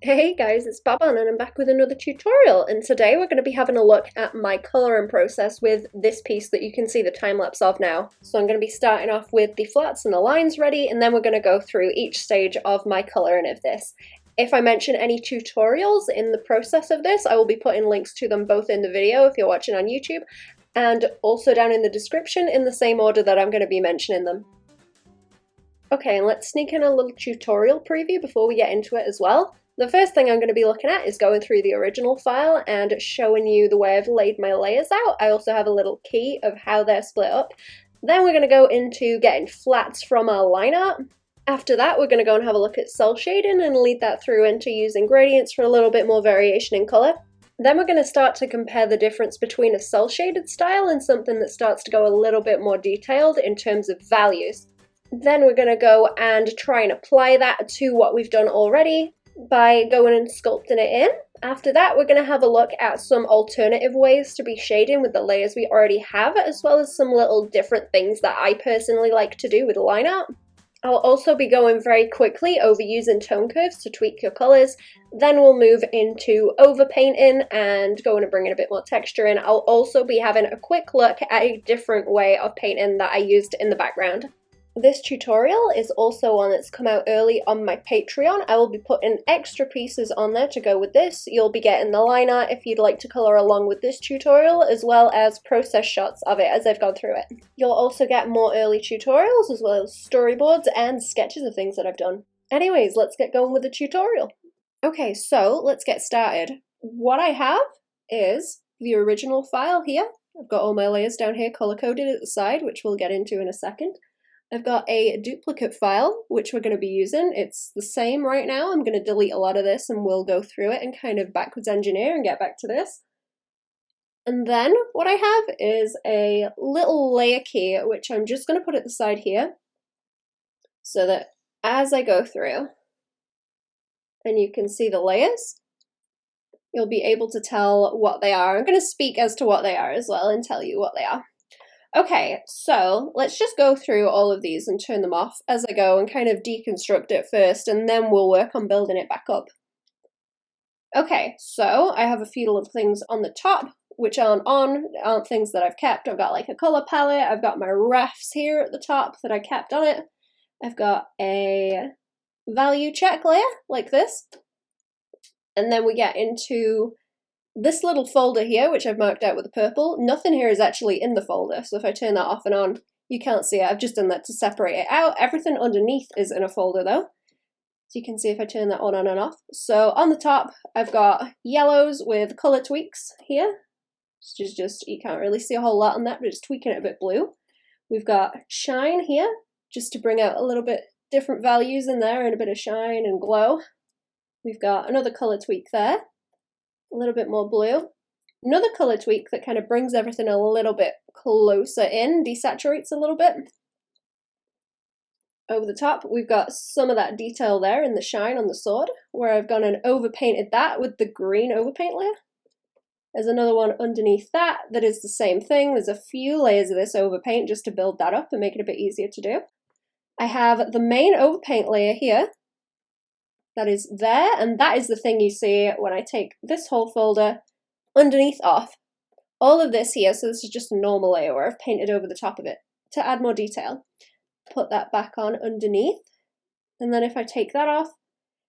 Hey guys, it's Baban and I'm back with another tutorial, and today we're going to be having a look at my colouring process with this piece that you can see the time lapse of now. So I'm going to be starting off with the flats and the lines ready, and then we're going to go through each stage of my colouring of this. If I mention any tutorials in the process of this, I will be putting links to them both in the video if you're watching on YouTube, and also down in the description in the same order that I'm going to be mentioning them. Okay, and let's sneak in a little tutorial preview before we get into it as well. The first thing I'm going to be looking at is going through the original file and showing you the way I've laid my layers out. I also have a little key of how they're split up. Then we're going to go into getting flats from our line art. After that, we're going to go and have a look at cell shading and lead that through into using gradients for a little bit more variation in colour. Then we're going to start to compare the difference between a cell shaded style and something that starts to go a little bit more detailed in terms of values. Then we're going to go and try and apply that to what we've done already by going and sculpting it in. After that, we're going to have a look at some alternative ways to be shading with the layers we already have, as well as some little different things that I personally like to do with line art. I'll also be going very quickly over using tone curves to tweak your colours. Then we'll move into overpainting and going and bringing a bit more texture in. I'll also be having a quick look at a different way of painting that I used in the background. This tutorial is also one that's come out early on my Patreon. I will be putting extra pieces on there to go with this. You'll be getting the line art if you'd like to colour along with this tutorial, as well as process shots of it as I've gone through it. You'll also get more early tutorials, as well as storyboards and sketches of things that I've done. Anyways, let's get going with the tutorial. Okay, so let's get started. What I have is the original file here. I've got all my layers down here colour-coded at the side, which we'll get into in a second. I've got a duplicate file, which we're going to be using. It's the same right now. I'm going to delete a lot of this and we'll go through it and kind of backwards engineer and get back to this. And then what I have is a little layer key, which I'm just going to put at the side here, so that as I go through and you can see the layers, you'll be able to tell what they are. I'm going to speak as to what they are as well and tell you what they are. Okay, so let's just go through all of these and turn them off as I go and kind of deconstruct it first, and then we'll work on building it back up. Okay, so I have a few little things on the top which aren't things that I've kept. I've got like a colour palette, I've got my refs here at the top that I kept on it. I've got a value check layer like this. And then we get into this little folder here, which I've marked out with the purple. Nothing here is actually in the folder, so if I turn that off and on, you can't see it. I've just done that to separate it out. Everything underneath is in a folder though. So you can see if I turn that on and off. So on the top, I've got yellows with color tweaks here. Which is just, you can't really see a whole lot on that, but just tweaking it a bit blue. We've got shine here, just to bring out a little bit different values in there and a bit of shine and glow. We've got another color tweak there. A little bit more blue. Another colour tweak that kind of brings everything a little bit closer in, desaturates a little bit. Over the top, we've got some of that detail there in the shine on the sword, where I've gone and overpainted that with the green overpaint layer. There's another one underneath that that is the same thing. There's a few layers of this overpaint just to build that up and make it a bit easier to do. I have the main overpaint layer here. That is there, and that is the thing you see when I take this whole folder underneath off. All of this here, so this is just a normal layer where I've painted over the top of it to add more detail. Put that back on underneath, and then if I take that off,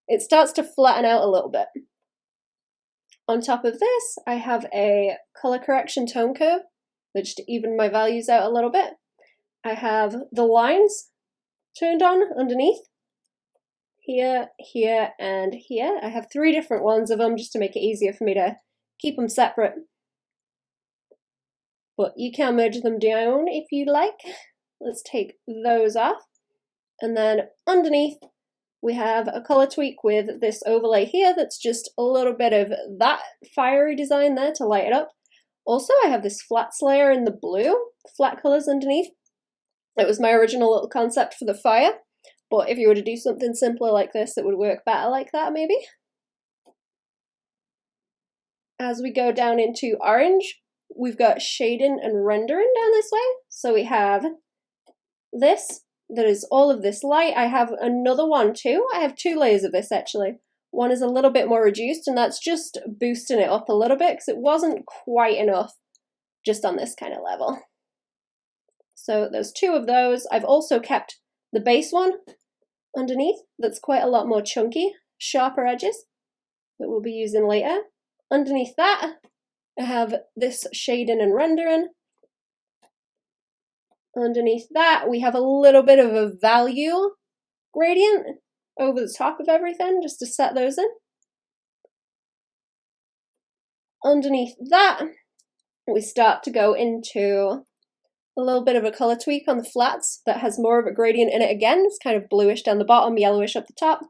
it starts to flatten out a little bit. On top of this, I have a color correction tone curve, which to even my values out a little bit. I have the lines turned on underneath. Here, here, and here. I have 3 different ones of them just to make it easier for me to keep them separate. But you can merge them down if you'd like. Let's take those off. And then underneath, we have a color tweak with this overlay here that's just a little bit of that fiery design there to light it up. Also, I have this flats layer in the blue, flat colors underneath. It was my original little concept for the fire. But if you were to do something simpler like this, it would work better like that, maybe. As we go down into orange, we've got shading and rendering down this way. So we have this, that is all of this light. I have another one too. I have 2 layers of this actually. One is a little bit more reduced, and that's just boosting it up a little bit because it wasn't quite enough just on this kind of level. So there's 2 of those. I've also kept the base one underneath that's quite a lot more chunky, sharper edges that we'll be using later. Underneath that, I have this shading and rendering. Underneath that, we have a little bit of a value gradient over the top of everything, just to set those in. Underneath that, we start to go into a little bit of a color tweak on the flats that has more of a gradient in it again. It's kind of bluish down the bottom, yellowish up the top.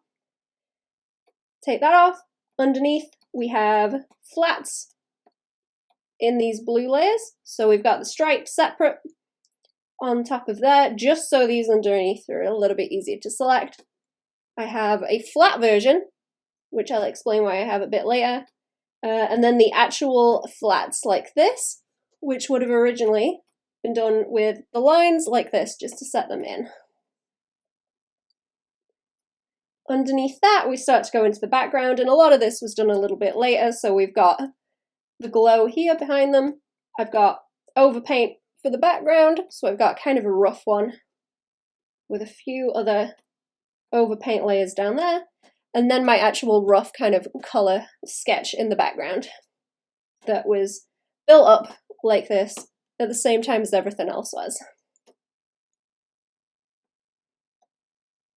Take that off. Underneath, we have flats in these blue layers. So we've got the stripes separate on top of that, just so these underneath are a little bit easier to select. I have a flat version, which I'll explain why I have a bit later, and then the actual flats like this, which would have originally been done with the lines like this, just to set them in. Underneath that, we start to go into the background, and a lot of this was done a little bit later, so we've got the glow here behind them. I've got Overpaint for the background, so I've got kind of a rough one with a few other Overpaint layers down there, and then my actual rough kind of color sketch in the background that was built up like this at the same time as everything else was.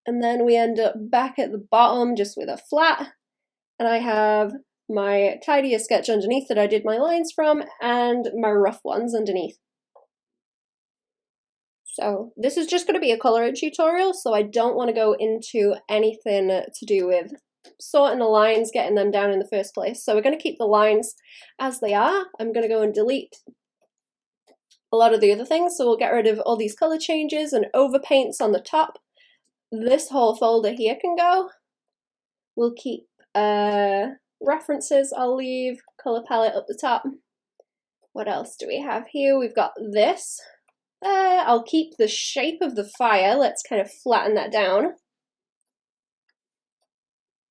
And then we end up back at the bottom just with a flat, and I have my tidier sketch underneath that I did my lines from, and my rough ones underneath. So this is just going to be a coloring tutorial, so I don't want to go into anything to do with sorting the lines, getting them down in the first place. So we're going to keep the lines as they are. I'm going to go and delete a lot of the other things, so we'll get rid of all these color changes and overpaints on the top. This whole folder here can go. We'll keep references, I'll leave, color palette up the top. What else do we have here? We've got this. I'll keep the shape of the fire. Let's kind of flatten that down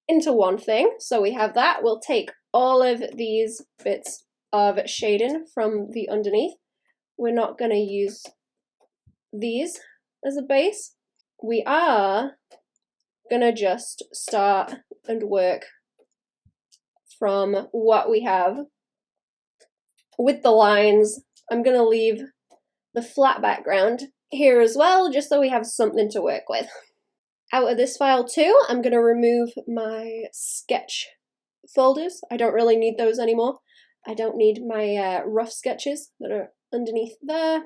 into one thing. So we have that. We'll take all of these bits of shading from the underneath. We're not going to use these as a base. We are going to just start and work from what we have. With the lines, I'm going to leave the flat background here as well, just so we have something to work with. Out of this file too, I'm going to remove my sketch folders. I don't really need those anymore. I don't need my rough sketches that are underneath there.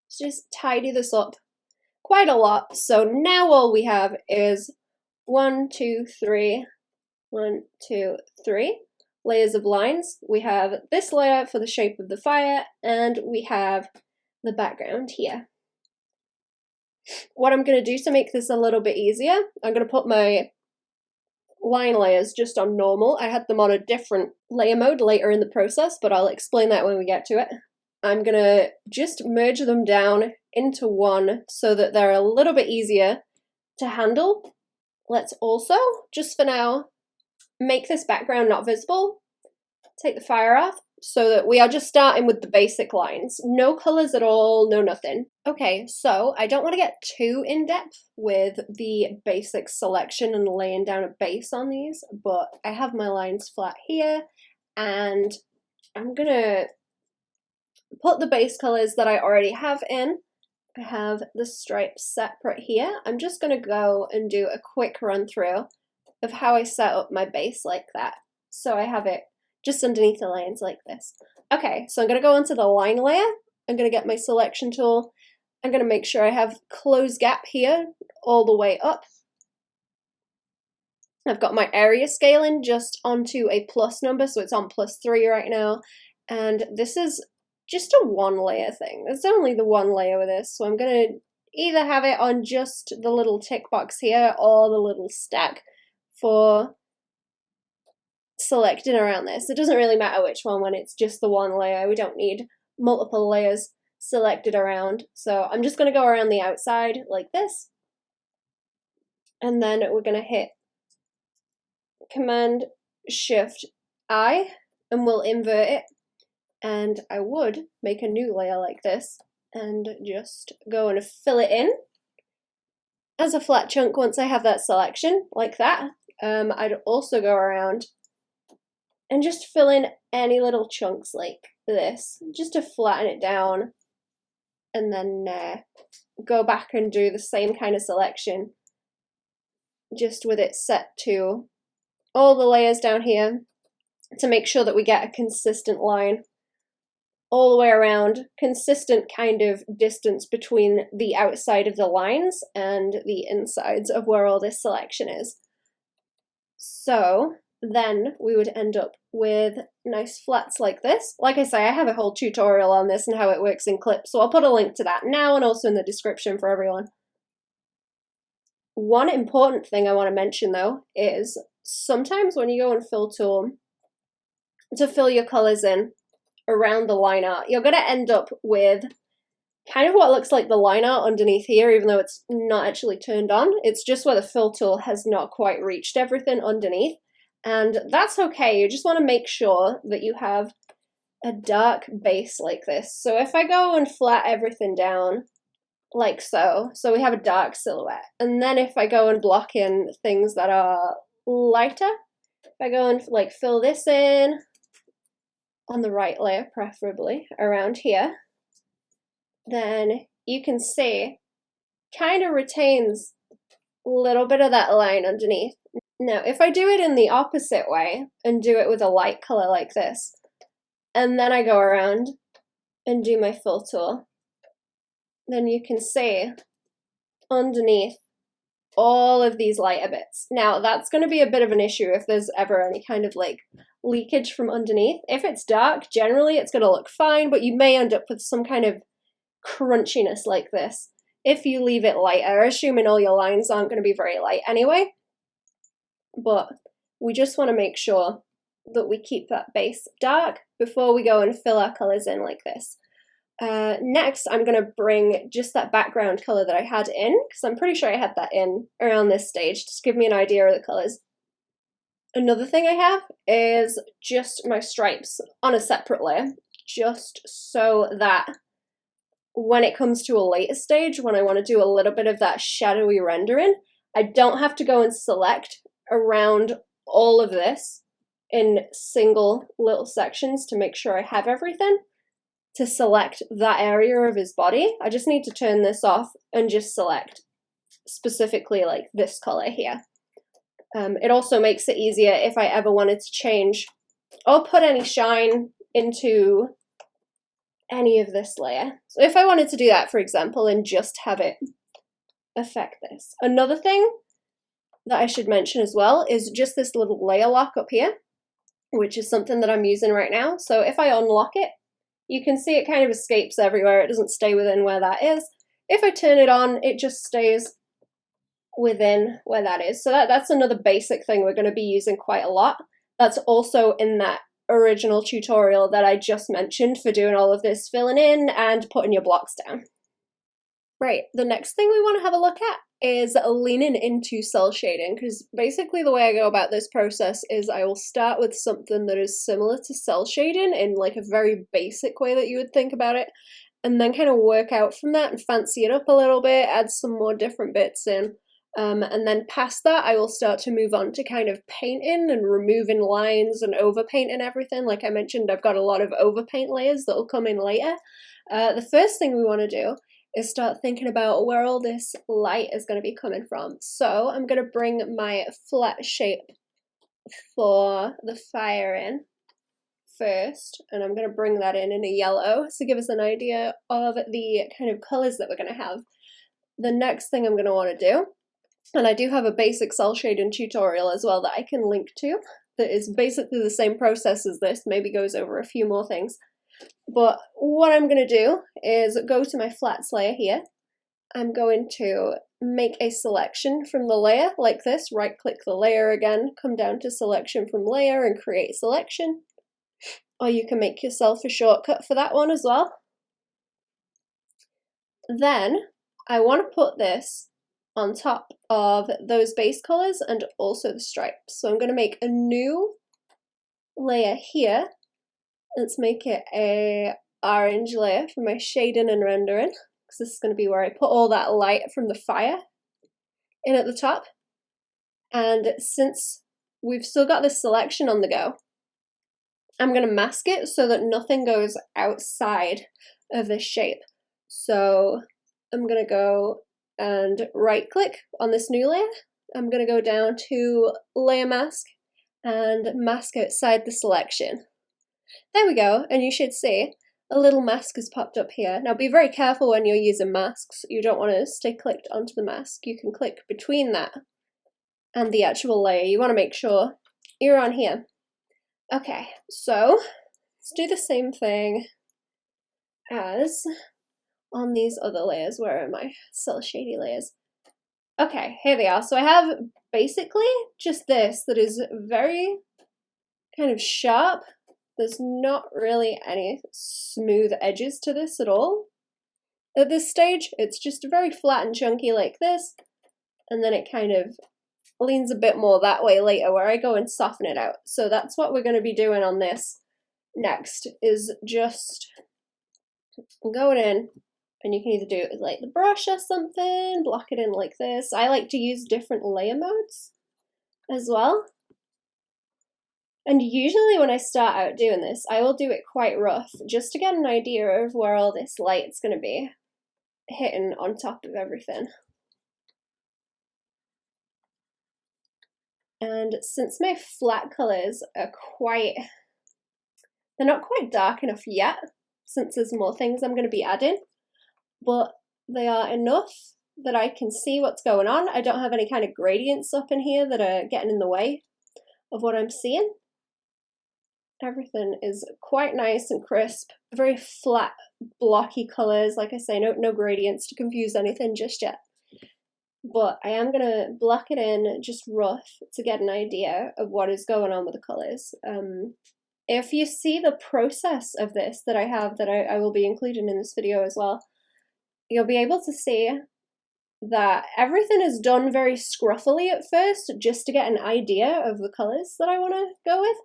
Let's just tidy this up quite a lot. So now all we have is 1, 2, 3 layers of lines. We have this layer for the shape of the fire, and we have the background here. What I'm going to do to make this a little bit easier, I'm going to put my line layers just on normal. I had them on a different layer mode later in the process, but I'll explain that when we get to it. I'm going to just merge them down into one so that they're a little bit easier to handle. Let's also, just for now, make this background not visible. Take the fire off so that we are just starting with the basic lines. No colors at all, no nothing. Okay, so I don't want to get too in-depth with the basic selection and laying down a base on these, but I have my lines flat here, and I'm gonna put the base colors that I already have in. I have the stripes separate here. I'm just gonna go and do a quick run through of how I set up my base like that. So I have it just underneath the lines like this. Okay, so I'm going to go into the line layer. I'm going to get my selection tool. I'm going to make sure I have close gap here all the way up. I've got my area scaling just onto a plus number, so it's on +3 right now. And this is just a one layer thing. There's only the one layer with this, so I'm going to either have it on just the little tick box here or the little stack for selecting around this. It doesn't really matter which one when it's just the one layer. We don't need multiple layers selected around. So I'm just going to go around the outside like this. And then we're going to hit Command Shift I, and we'll invert it. And I would make a new layer like this and just go and fill it in as a flat chunk once I have that selection, like that. I'd also go around and just fill in any little chunks like this, just to flatten it down, and then go back and do the same kind of selection, just with it set to all the layers down here, to make sure that we get a consistent line all the way around, consistent kind of distance between the outside of the lines and the insides of where all this selection is. So then we would end up with nice flats like this. Like I say, I have a whole tutorial on this and how it works in clips, so I'll put a link to that now and also in the description for everyone. One important thing I want to mention though is sometimes when you go and fill tool to fill your colors in around the line art, you're going to end up with kind of what looks like the line art underneath here, even though it's not actually turned on. It's just where the fill tool has not quite reached everything underneath, and that's okay. You just want to make sure that you have a dark base like this. So if I go and flat everything down like so we have a dark silhouette, and then if I go and block in things that are lighter, if I go and like fill this in on the right layer, preferably around here, then you can see kind of retains a little bit of that line underneath. Now, if I do it in the opposite way and do it with a light color like this, and then I go around and do my fill tool, then you can see underneath all of these lighter bits. Now, that's going to be a bit of an issue if there's ever any kind of like leakage from underneath. If it's dark, generally it's going to look fine, but you may end up with some kind of crunchiness like this if you leave it lighter, assuming all your lines aren't going to be very light anyway. But we just want to make sure that we keep that base dark before we go and fill our colors in like this. Next, I'm going to bring just that background color that I had in, because I'm pretty sure I had that in around this stage, just give me an idea of the colors. Another thing I have is just my stripes on a separate layer, just so that when it comes to a later stage, when I want to do a little bit of that shadowy rendering, I don't have to go and select around all of this in single little sections to make sure I have everything. To select that area of his body, I just need to turn this off and just select specifically like this color here. It also makes it easier if I ever wanted to change or put any shine into any of this layer. So if I wanted to do that, for example, and just have it affect this. Another thing that I should mention as well is just this little layer lock up here, which is something that I'm using right now. So if I unlock it, you can see it kind of escapes everywhere. It doesn't stay within where that is. If I turn it on, it just stays within where that is. So that's another basic thing we're going to be using quite a lot. That's also in that original tutorial that I just mentioned for doing all of this filling in and putting your blocks down. Right, the next thing we want to have a look at is leaning into cell shading, because basically the way I go about this process is I will start with something that is similar to cell shading in like a very basic way that you would think about it, and then kind of work out from that and fancy it up a little bit, add some more different bits in, and then past that I will start to move on to kind of painting and removing lines and overpainting everything. Like I mentioned, I've got a lot of overpaint layers that will come in later. The first thing we want to do is start thinking about where all this light is going to be coming from. So I'm going to bring my flat shape for the fire in first, and I'm going to bring that in a yellow to give us an idea of the kind of colors that we're going to have. The next thing I'm going to want to do, and I do have a basic cell shading tutorial as well that I can link to, that is basically the same process as this, maybe goes over a few more things. But what I'm going to do is go to my flats layer here. I'm going to make a selection from the layer like this, right click the layer again, come down to selection from layer and create selection. Or you can make yourself a shortcut for that one as well. Then I want to put this on top of those base colors and also the stripes. So I'm going to make a new layer here. Let's make it a orange layer for my shading and rendering, because this is going to be where I put all that light from the fire in at the top. And since we've still got this selection on the go, I'm going to mask it so that nothing goes outside of this shape. So I'm going to go and right click on this new layer. I'm going to go down to layer mask and mask outside the selection. There we go, and you should see a little mask has popped up here. Now be very careful when you're using masks. You don't want to stay clicked onto the mask. You can click between that and the actual layer. You want to make sure you're on here. Okay, so let's do the same thing as on these other layers. Where are my cell shady layers? Okay, here they are. So I have basically just this that is very kind of sharp. There's not really any smooth edges to this at all. At this stage, it's just very flat and chunky like this, and then it kind of leans a bit more that way later where I go and soften it out. So that's what we're going to be doing on this next, is just going in, and you can either do it with like the brush or something, block it in like this. I like to use different layer modes as well. And usually when I start out doing this, I will do it quite rough, just to get an idea of where all this light's going to be hitting on top of everything. And since my flat colours are they're not quite dark enough yet, since there's more things I'm going to be adding, but they are enough that I can see what's going on. I don't have any kind of gradients up in here that are getting in the way of what I'm seeing. Everything is quite nice and crisp, very flat, blocky colours. Like I say, no gradients to confuse anything just yet. But I am going to block it in just rough to get an idea of what is going on with the colours. If you see the process of this that I have, that I will be including in this video as well, you'll be able to see that everything is done very scruffily at first, just to get an idea of the colours that I want to go with.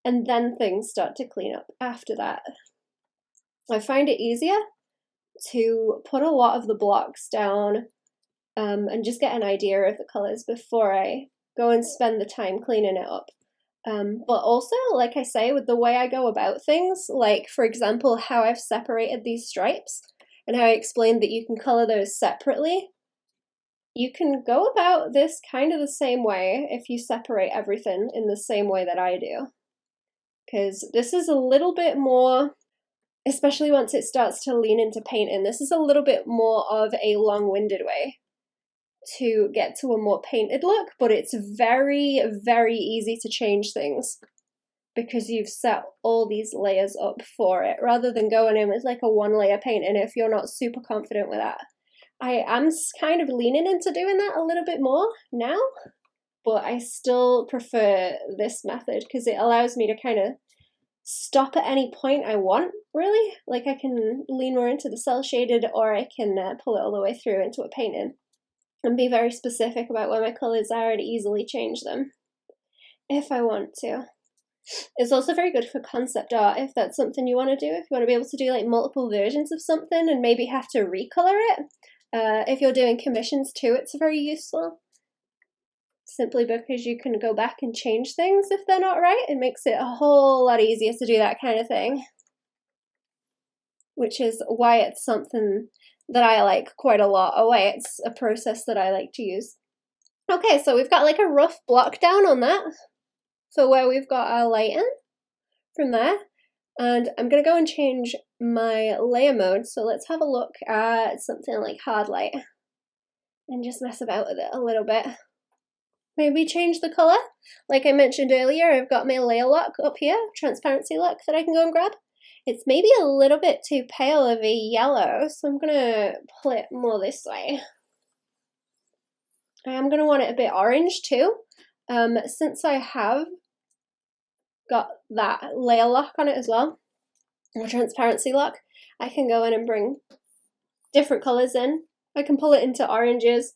And then things start to clean up after that. I find it easier to put a lot of the blocks down and just get an idea of the colours before I go and spend the time cleaning it up. But also, like I say, with the way I go about things, like for example how I've separated these stripes and how I explained that you can colour those separately, you can go about this kind of the same way if you separate everything in the same way that I do. Because this is a little bit more, especially once it starts to lean into painting, this is a little bit more of a long-winded way to get to a more painted look, but it's very, very easy to change things because you've set all these layers up for it, rather than going in with like a one-layer painting if you're not super confident with that. I am kind of leaning into doing that a little bit more now, but I still prefer this method because it allows me to kind of stop at any point I want, really. Like I can lean more into the cell shaded, or I can pull it all the way through into a painting and be very specific about where my colours are and easily change them if I want to. It's also very good for concept art if that's something you want to do, if you want to be able to do like multiple versions of something and maybe have to recolor it. If you're doing commissions too, it's very useful. Simply because you can go back and change things if they're not right. It makes it a whole lot easier to do that kind of thing, which is why it's something that I like quite a lot. It's a process that I like to use. Okay, so we've got like a rough block down on that for where we've got our lighting from there. And I'm going to go and change my layer mode. So let's have a look at something like hard light and just mess about with it a little bit. Maybe change the colour. Like I mentioned earlier, I've got my layer lock up here, transparency lock, that I can go and grab. It's maybe a little bit too pale of a yellow, so I'm going to pull it more this way. I am going to want it a bit orange too. Since I have got that layer lock on it as well, or transparency lock, I can go in and bring different colours in. I can pull it into oranges,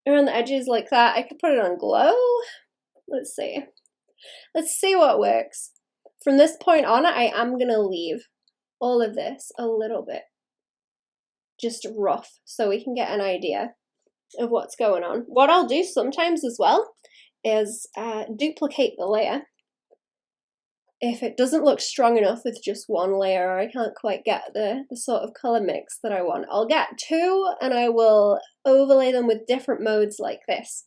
around the edges like that. I could put it on glow. Let's see. Let's see what works. From this point on, I am going to leave all of this a little bit just rough so we can get an idea of what's going on. What I'll do sometimes as well is duplicate the layer. If it doesn't look strong enough with just one layer, or I can't quite get the sort of color mix that I want, I'll get two and I will overlay them with different modes like this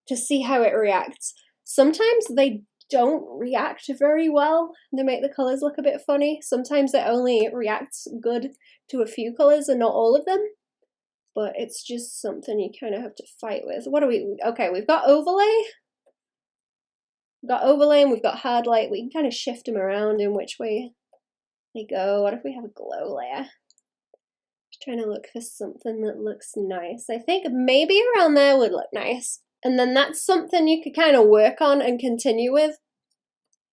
to see how it reacts. Sometimes they don't react very well. They make the colors look a bit funny. Sometimes it only reacts good to a few colors and not all of them. But it's just something you kind of have to fight with. What do we, okay, we've got overlay. We've got overlay and we've got hard light. We can kind of shift them around in which way they go. What if we have a glow layer? Just trying to look for something that looks nice. I think maybe around there would look nice. And then that's something you could kind of work on and continue with.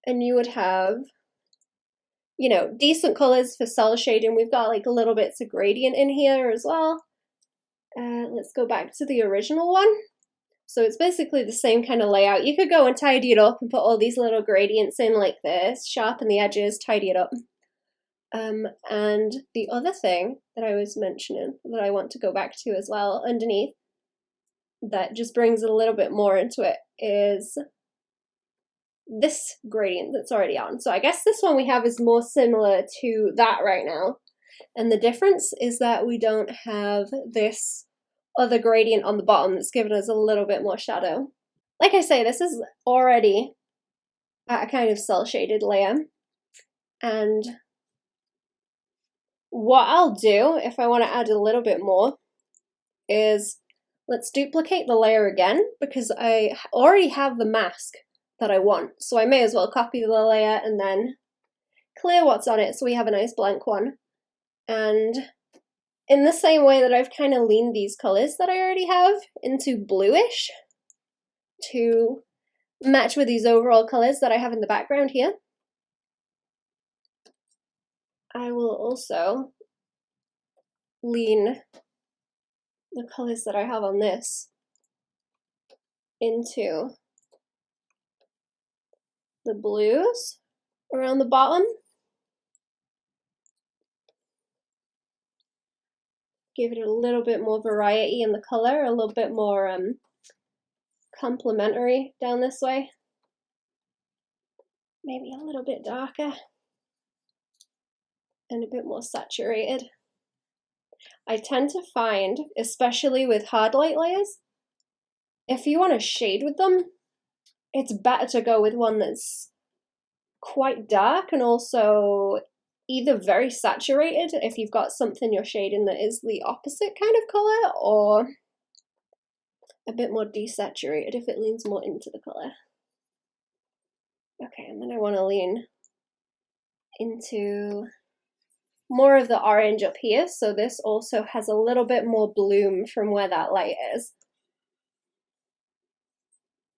And you would have, you know, decent colors for cell shading. We've got like little bits of gradient in here as well. Let's go back to the original one. So it's basically the same kind of layout. You could go and tidy it up and put all these little gradients in like this, sharpen the edges, tidy it up. And the other thing that I was mentioning that I want to go back to as well underneath, that just brings a little bit more into it, is this gradient that's already on. So I guess this one we have is more similar to that right now. And the difference is that we don't have this other gradient on the bottom that's given us a little bit more shadow. Like I say, this is already a kind of cell shaded layer. And what I'll do if I want to add a little bit more is let's duplicate the layer again, because I already have the mask that I want. So I may as well copy the layer and then clear what's on it so we have a nice blank one. And in the same way that I've kind of leaned these colors that I already have into bluish to match with these overall colors that I have in the background here, I will also lean the colors that I have on this into the blues around the bottom. Give it a little bit more variety in the color, a little bit more complementary down this way. Maybe a little bit darker and a bit more saturated. I tend to find, especially with hard light layers, if you want to shade with them, it's better to go with one that's quite dark and also either very saturated if you've got something you're shading that is the opposite kind of color, or a bit more desaturated if it leans more into the color. Okay, and then I want to lean into more of the orange up here, so this also has a little bit more bloom from where that light is.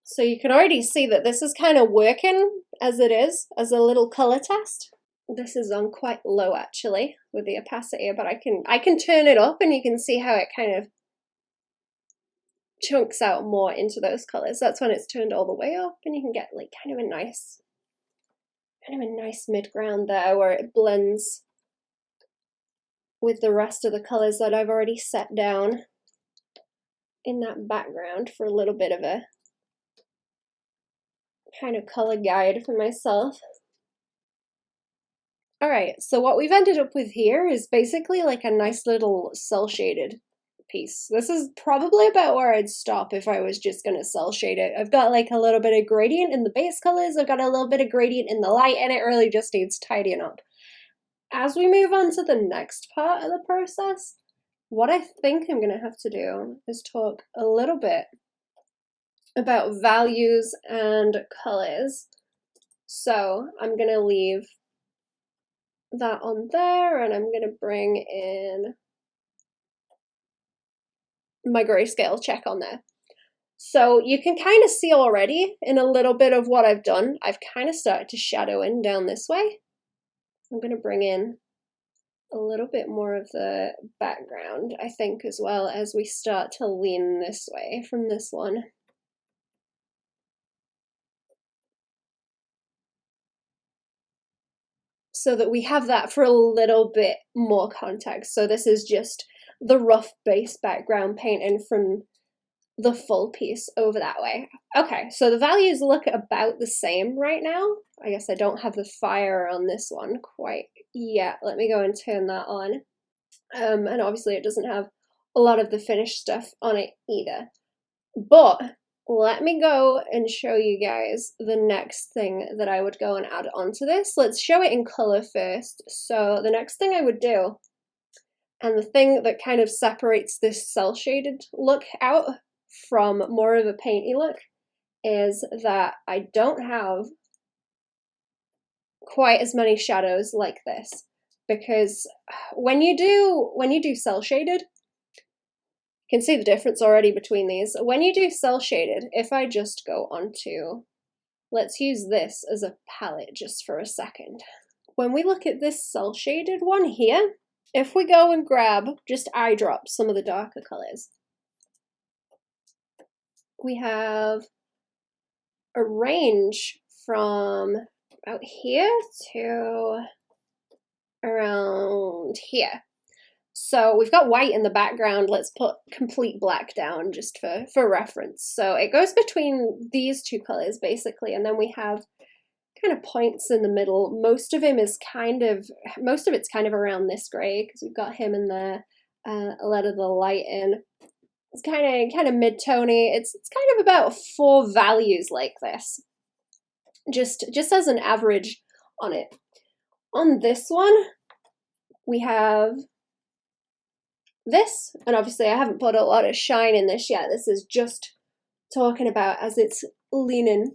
So you can already see that this is kind of working as it is, as a little color test. This is on quite low actually with the opacity, but I can turn it up and you can see how it kind of chunks out more into those colors. That's when it's turned all the way up and you can get like kind of a nice mid-ground there where it blends with the rest of the colors that I've already set down in that background for a little bit of a kind of color guide for myself. Alright, so what we've ended up with here is basically like a nice little cell shaded piece. This is probably about where I'd stop if I was just going to cell shade it. I've got like a little bit of gradient in the base colors, I've got a little bit of gradient in the light, and it really just needs tidying up. As we move on to the next part of the process, what I think I'm going to have to do is talk a little bit about values and colors. So I'm going to leave that on there, and I'm going to bring in my grayscale check on there. So you can kind of see already in a little bit of what I've done, I've kind of started to shadow in down this way. I'm going to bring in a little bit more of the background, I think, as well, as we start to lean this way from this one. So that we have that for a little bit more context. So this is just the rough base background painting from the full piece over that way. Okay, so the values look about the same right now. I guess I don't have the fire on this one quite yet. Let me go and turn that on. And obviously it doesn't have a lot of the finished stuff on it either. But let me go and show you guys the next thing that I would go and add onto this. Let's show it in color first. So the next thing I would do, and the thing that kind of separates this cel shaded look out from more of a painty look, is that I don't have quite as many shadows like this. Because when you do cel shaded, you can see the difference already between these. When you do cel shaded, if I just go onto, let's use this as a palette just for a second. When we look at this cel shaded one here, if we go and grab, just eyedrop some of the darker colors, we have a range from about here to around here. So we've got white in the background. Let's put complete black down just for reference. So it goes between these two colors basically, and then we have kind of points in the middle. Most of it's kind of around this gray because we've got him in there, a lot of the light in. It's kind of mid-tony. It's kind of about 4 values like this, just as an average on it. On this one, we have this, and obviously I haven't put a lot of shine in this yet. This is just talking about as it's leaning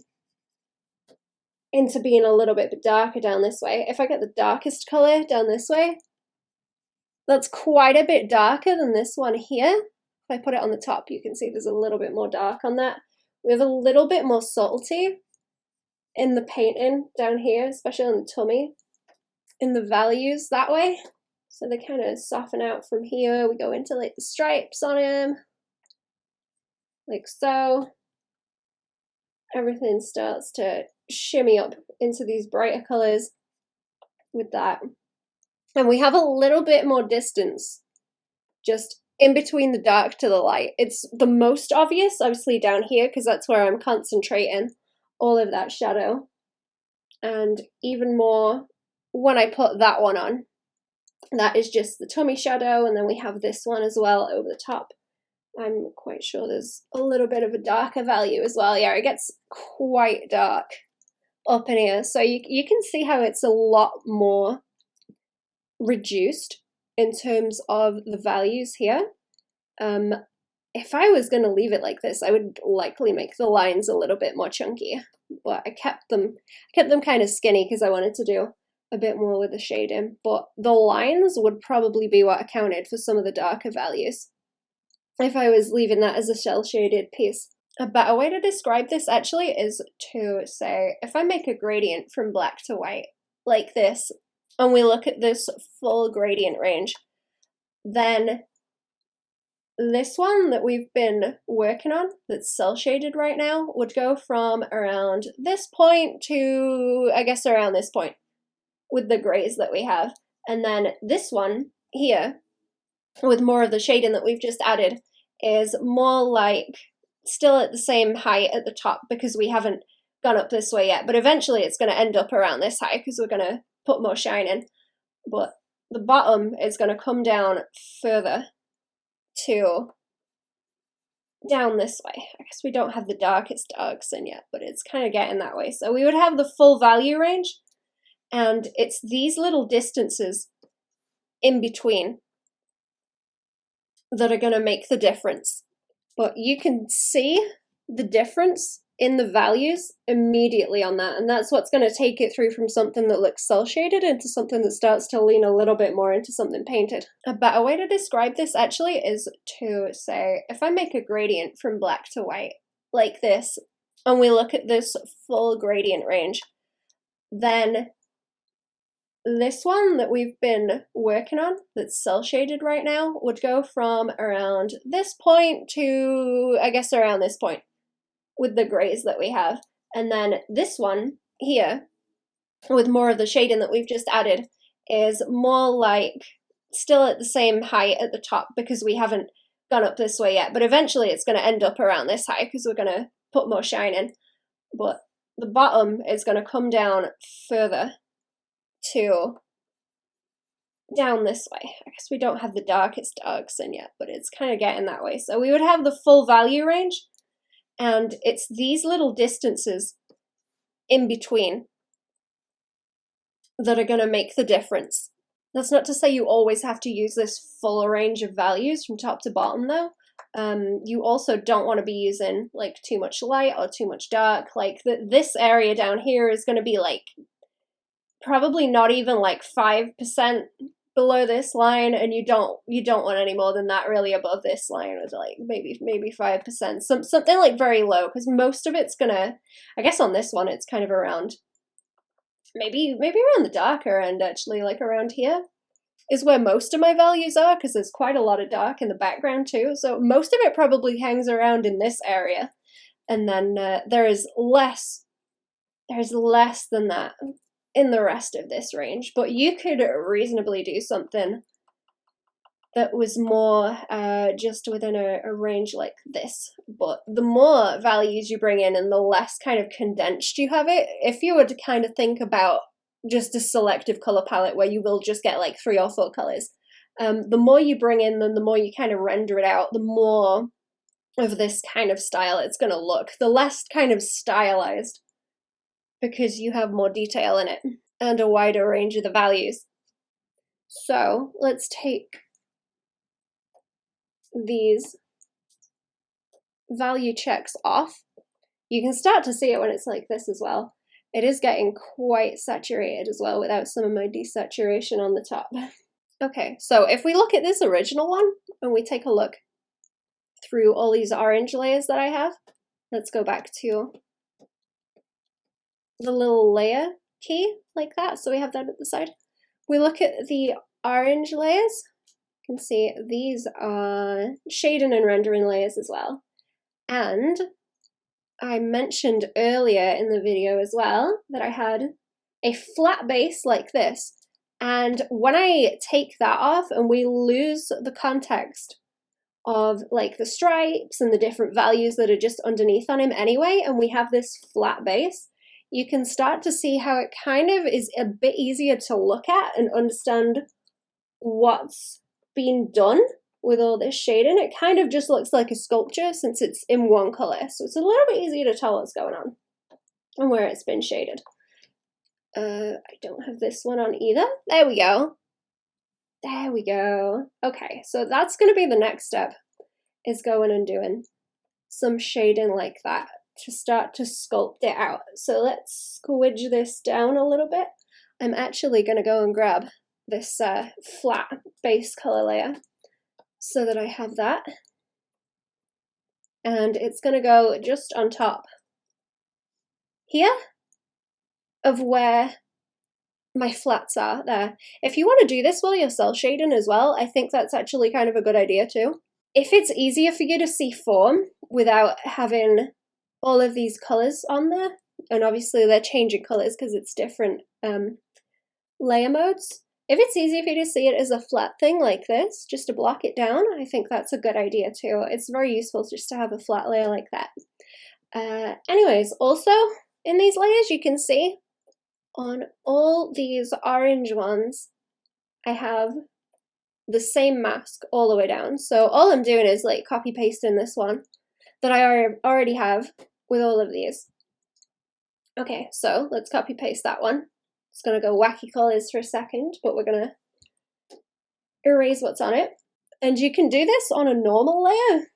into being a little bit darker down this way. If I get the darkest color down this way, that's quite a bit darker than this one here. If I put it on the top, you can see there's a little bit more dark on that. We have a little bit more subtlety in the painting down here, especially on the tummy, in the values that way. So they kind of soften out from here. We go into like the stripes on him, like so. Everything starts to shimmy up into these brighter colors with that. And we have a little bit more distance just in between the dark to the light. It's the most obvious, obviously, down here, because that's where I'm concentrating all of that shadow. And even more when I put that one on. That is just the tummy shadow, and then we have this one as well over the top. I'm quite sure there's a little bit of a darker value as well. Yeah, it gets quite dark up in here. So you can see how it's a lot more reduced in terms of the values here. If I was going to leave it like this, I would likely make the lines a little bit more chunky. But I kept them kind of skinny because I wanted to do a bit more with the shading. But the lines would probably be what accounted for some of the darker values if I was leaving that as a cel shaded piece. A better way to describe this actually is to say, if I make a gradient from black to white like this, and we look at this full gradient range, then this one that we've been working on, that's cel shaded right now, would go from around this point to, I guess, around this point with the grays that we have. And then this one here, with more of the shading that we've just added, is more like still at the same height at the top because we haven't gone up this way yet. But eventually it's going to end up around this height because we're going to put more shine in. But the bottom is going to come down further to down this way. I guess we don't have the darkest darks in yet, but it's kind of getting that way. So we would have the full value range, and it's these little distances in between that are going to make the difference. But you can see the difference in the values immediately on that, and that's what's going to take it through from something that looks cel shaded into something that starts to lean a little bit more into something painted. A better way to describe this actually is to say, if I make a gradient from black to white like this, and we look at this full gradient range, then this one that we've been working on, that's cell shaded right now, would go from around this point to, I guess, around this point with the grays that we have. And then this one here, with more of the shading that we've just added, is more like still at the same height at the top because we haven't gone up this way yet. But eventually it's going to end up around this high because we're going to put more shine in. But the bottom is going to come down further to down this way. I guess we don't have the darkest darks in yet, but it's kind of getting that way. So we would have the full value range, and it's these little distances in between that are going to make the difference. That's not to say you always have to use this full range of values from top to bottom though. You also don't want to be using like too much light or too much dark. Like this area down here is going to be like probably not even like 5% below this line, and you don't want any more than that really above this line, with like maybe 5%, something like very low, because most of it's gonna, I guess on this one it's kind of around maybe around the darker end, actually, like around here is where most of my values are, because there's quite a lot of dark in the background too, so most of it probably hangs around in this area, and then there's less than that in the rest of this range. But you could reasonably do something that was more just within a range like this. But the more values you bring in and the less kind of condensed you have it, if you were to kind of think about just a selective color palette where you will just get like 3 or 4 colors, the more you bring in them, the more you kind of render it out, the more of this kind of style it's going to look, the less kind of stylized, because you have more detail in it and a wider range of the values. So let's take these value checks off. You can start to see it when it's like this as well. It is getting quite saturated as well without some of my desaturation on the top. Okay, so if we look at this original one and we take a look through all these orange layers that I have, let's go back to the little layer key like that, so we have that at the side. We look at the orange layers, you can see these are shading and rendering layers as well. And I mentioned earlier in the video as well that I had a flat base like this, and when I take that off and we lose the context of like the stripes and the different values that are just underneath on him anyway, and we have this flat base, you can start to see how it kind of is a bit easier to look at and understand what's being done with all this shading. It kind of just looks like a sculpture since it's in one color, so it's a little bit easier to tell what's going on and where it's been shaded. I don't have this one on either. There we go. There we go. Okay, so that's going to be the next step, is going and doing some shading like that to start to sculpt it out. So let's squidge this down a little bit. I'm actually going to go and grab this flat base color layer so that I have that. And it's going to go just on top here of where my flats are there. If you want to do this while you're cell shading as well, I think that's actually kind of a good idea too. If it's easier for you to see form without having all of these colors on there, and obviously they're changing colors because it's different layer modes. If it's easy for you to see it as a flat thing like this, just to block it down, I think that's a good idea too. It's very useful just to have a flat layer like that. Anyways, also in these layers you can see on all these orange ones, I have the same mask all the way down. So all I'm doing is like copy pasting this one that I already have with all of these. Okay, so let's copy paste that one. It's gonna go wacky colors for a second, but we're gonna erase what's on it. And you can do this on a normal layer.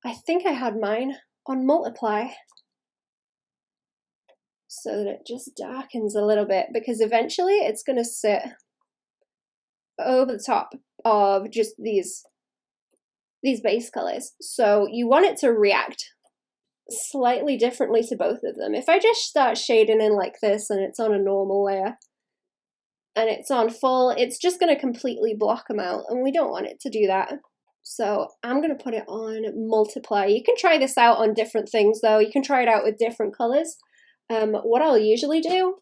I think I had mine on multiply, so that it just darkens a little bit, because eventually it's gonna sit over the top of just these base colors. So you want it to react slightly differently to both of them. If I just start shading in like this and it's on a normal layer, and it's on full, it's just going to completely block them out, and we don't want it to do that. So I'm going to put it on multiply. You can try this out on different things though. You can try it out with different colors. What I'll usually do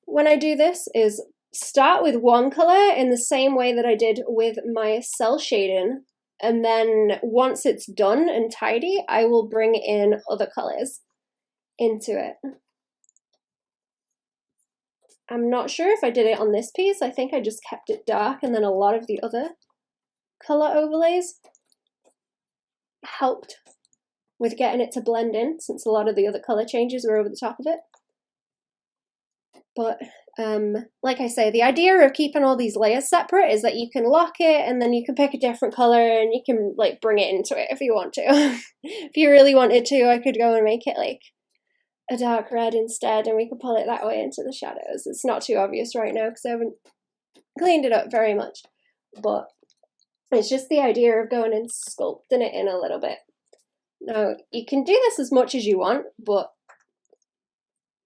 when I do this is start with one color in the same way that I did with my cell shading, and then once it's done and tidy, I will bring in other colors into it. I'm not sure if I did it on this piece. I think I just kept it dark, and then a lot of the other color overlays helped with getting it to blend in, since a lot of the other color changes were over the top of it. But like I say, the idea of keeping all these layers separate is that you can lock it, and then you can pick a different color and you can like bring it into it if you want to. If you really wanted to, I could go and make it like a dark red instead, and we could pull it that way into the shadows. It's not too obvious right now because I haven't cleaned it up very much, but it's just the idea of going and sculpting it in a little bit. Now, you can do this as much as you want, but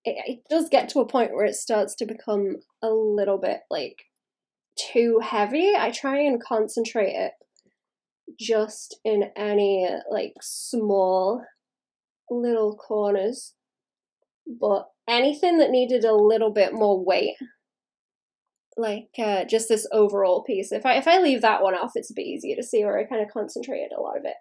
it does get to a point where it starts to become a little bit like too heavy. I try and concentrate it just in any like small little corners, but anything that needed a little bit more weight, like just this overall piece, if I leave that one off, it's a bit easier to see where I kind of concentrated a lot of it.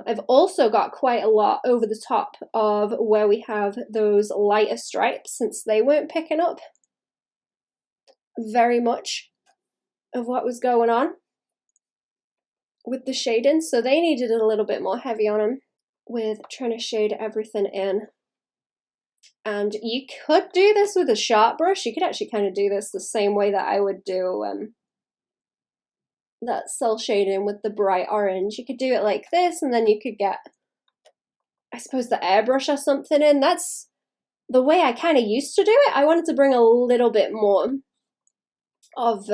I've also got quite a lot over the top of where we have those lighter stripes, since they weren't picking up very much of what was going on with the shading, so they needed a little bit more heavy on them with trying to shade everything in. And you could do this with a sharp brush. You could actually kind of do this the same way that I would do that cell shading with the bright orange. You could do it like this, and then you could get, I suppose, the airbrush or something in. That's the way I kind of used to do it. I wanted to bring a little bit more of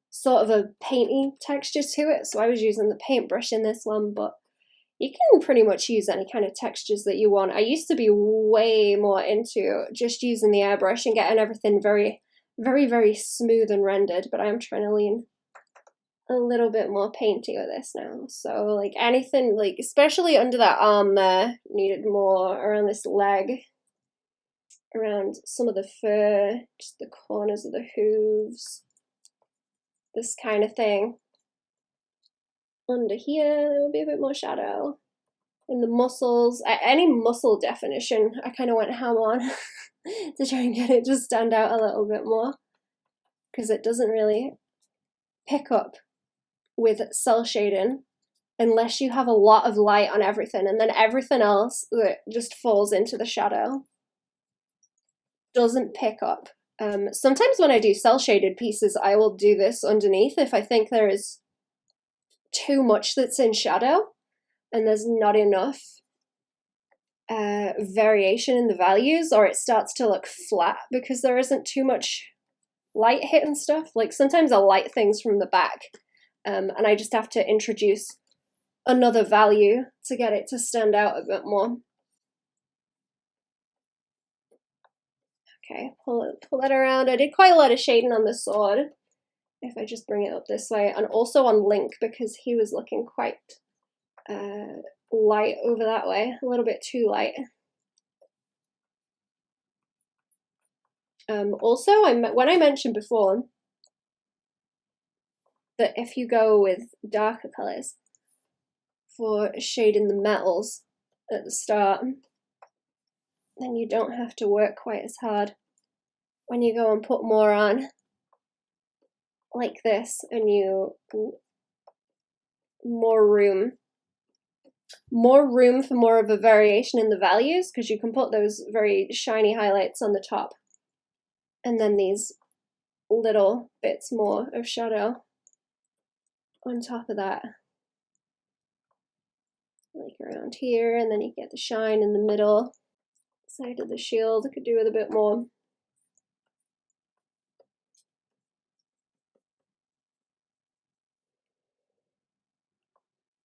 sort of a painty texture to it, so I was using the paintbrush in this one, but you can pretty much use any kind of textures that you want. I used to be way more into just using the airbrush and getting everything very, very, very smooth and rendered, but I'm trying to lean a little bit more painty with this now. So like anything, like especially under that arm there, needed more around this leg, around some of the fur, just the corners of the hooves, this kind of thing. Under here, there will be a bit more shadow. In the muscles, any muscle definition, I kind of went ham on to try and get it to stand out a little bit more, because it doesn't really pick up with cell shading unless you have a lot of light on everything, and then everything else that just falls into the shadow doesn't pick up. Sometimes when I do cell shaded pieces, I will do this underneath if I think there is too much that's in shadow and there's not enough variation in the values, or it starts to look flat because there isn't too much light hitting stuff. Like sometimes I'll light things from the back, and I just have to introduce another value to get it to stand out a bit more. Okay, pull that around. I did quite a lot of shading on the sword, if I just bring it up this way, and also on Link, because he was looking quite light over that way, a little bit too light. Also, when I mentioned before that if you go with darker colors for shading the metals at the start, then you don't have to work quite as hard when you go and put more on like this, and you more room for more of a variation in the values, because you can put those very shiny highlights on the top and then these little bits more of shadow on top of that, like around here, and then you get the shine in the middle side of the shield. I could do with a bit more.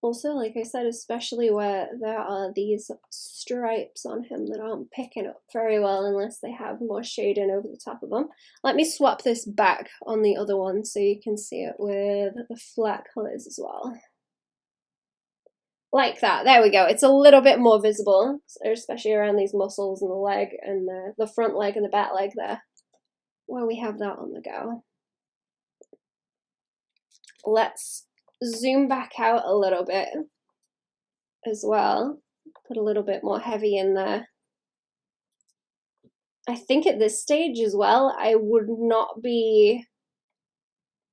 Also, like I said, especially where there are these stripes on him that aren't picking up very well unless they have more shading over the top of them. Let me swap this back on the other one so you can see it with the flat colours as well. Like that, there we go. It's a little bit more visible, especially around these muscles and the leg and the front leg and the back leg there, where we have that on the go. Let's zoom back out a little bit as well. Put a little bit more heavy in there. I think at this stage as well, I would not be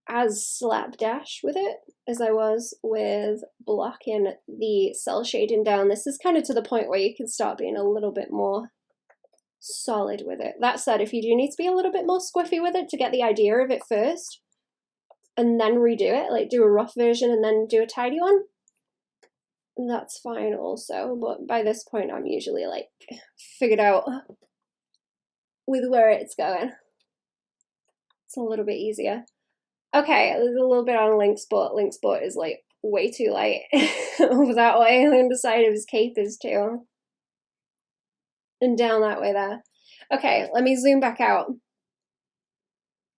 as slapdash with it as I was with blocking the cell shading down. This is kind of to the point where you can start being a little bit more solid with it. That said, if you do need to be a little bit more squiffy with it to get the idea of it first, and then redo it, like do a rough version and then do a tidy one, that's fine also. But by this point, I'm usually like figured out with where it's going. It's a little bit easier. Okay, there's a little bit on Link's spot. Link's spot is like way too light over that way, and the side of his cape is too. And down that way there. Okay, let me zoom back out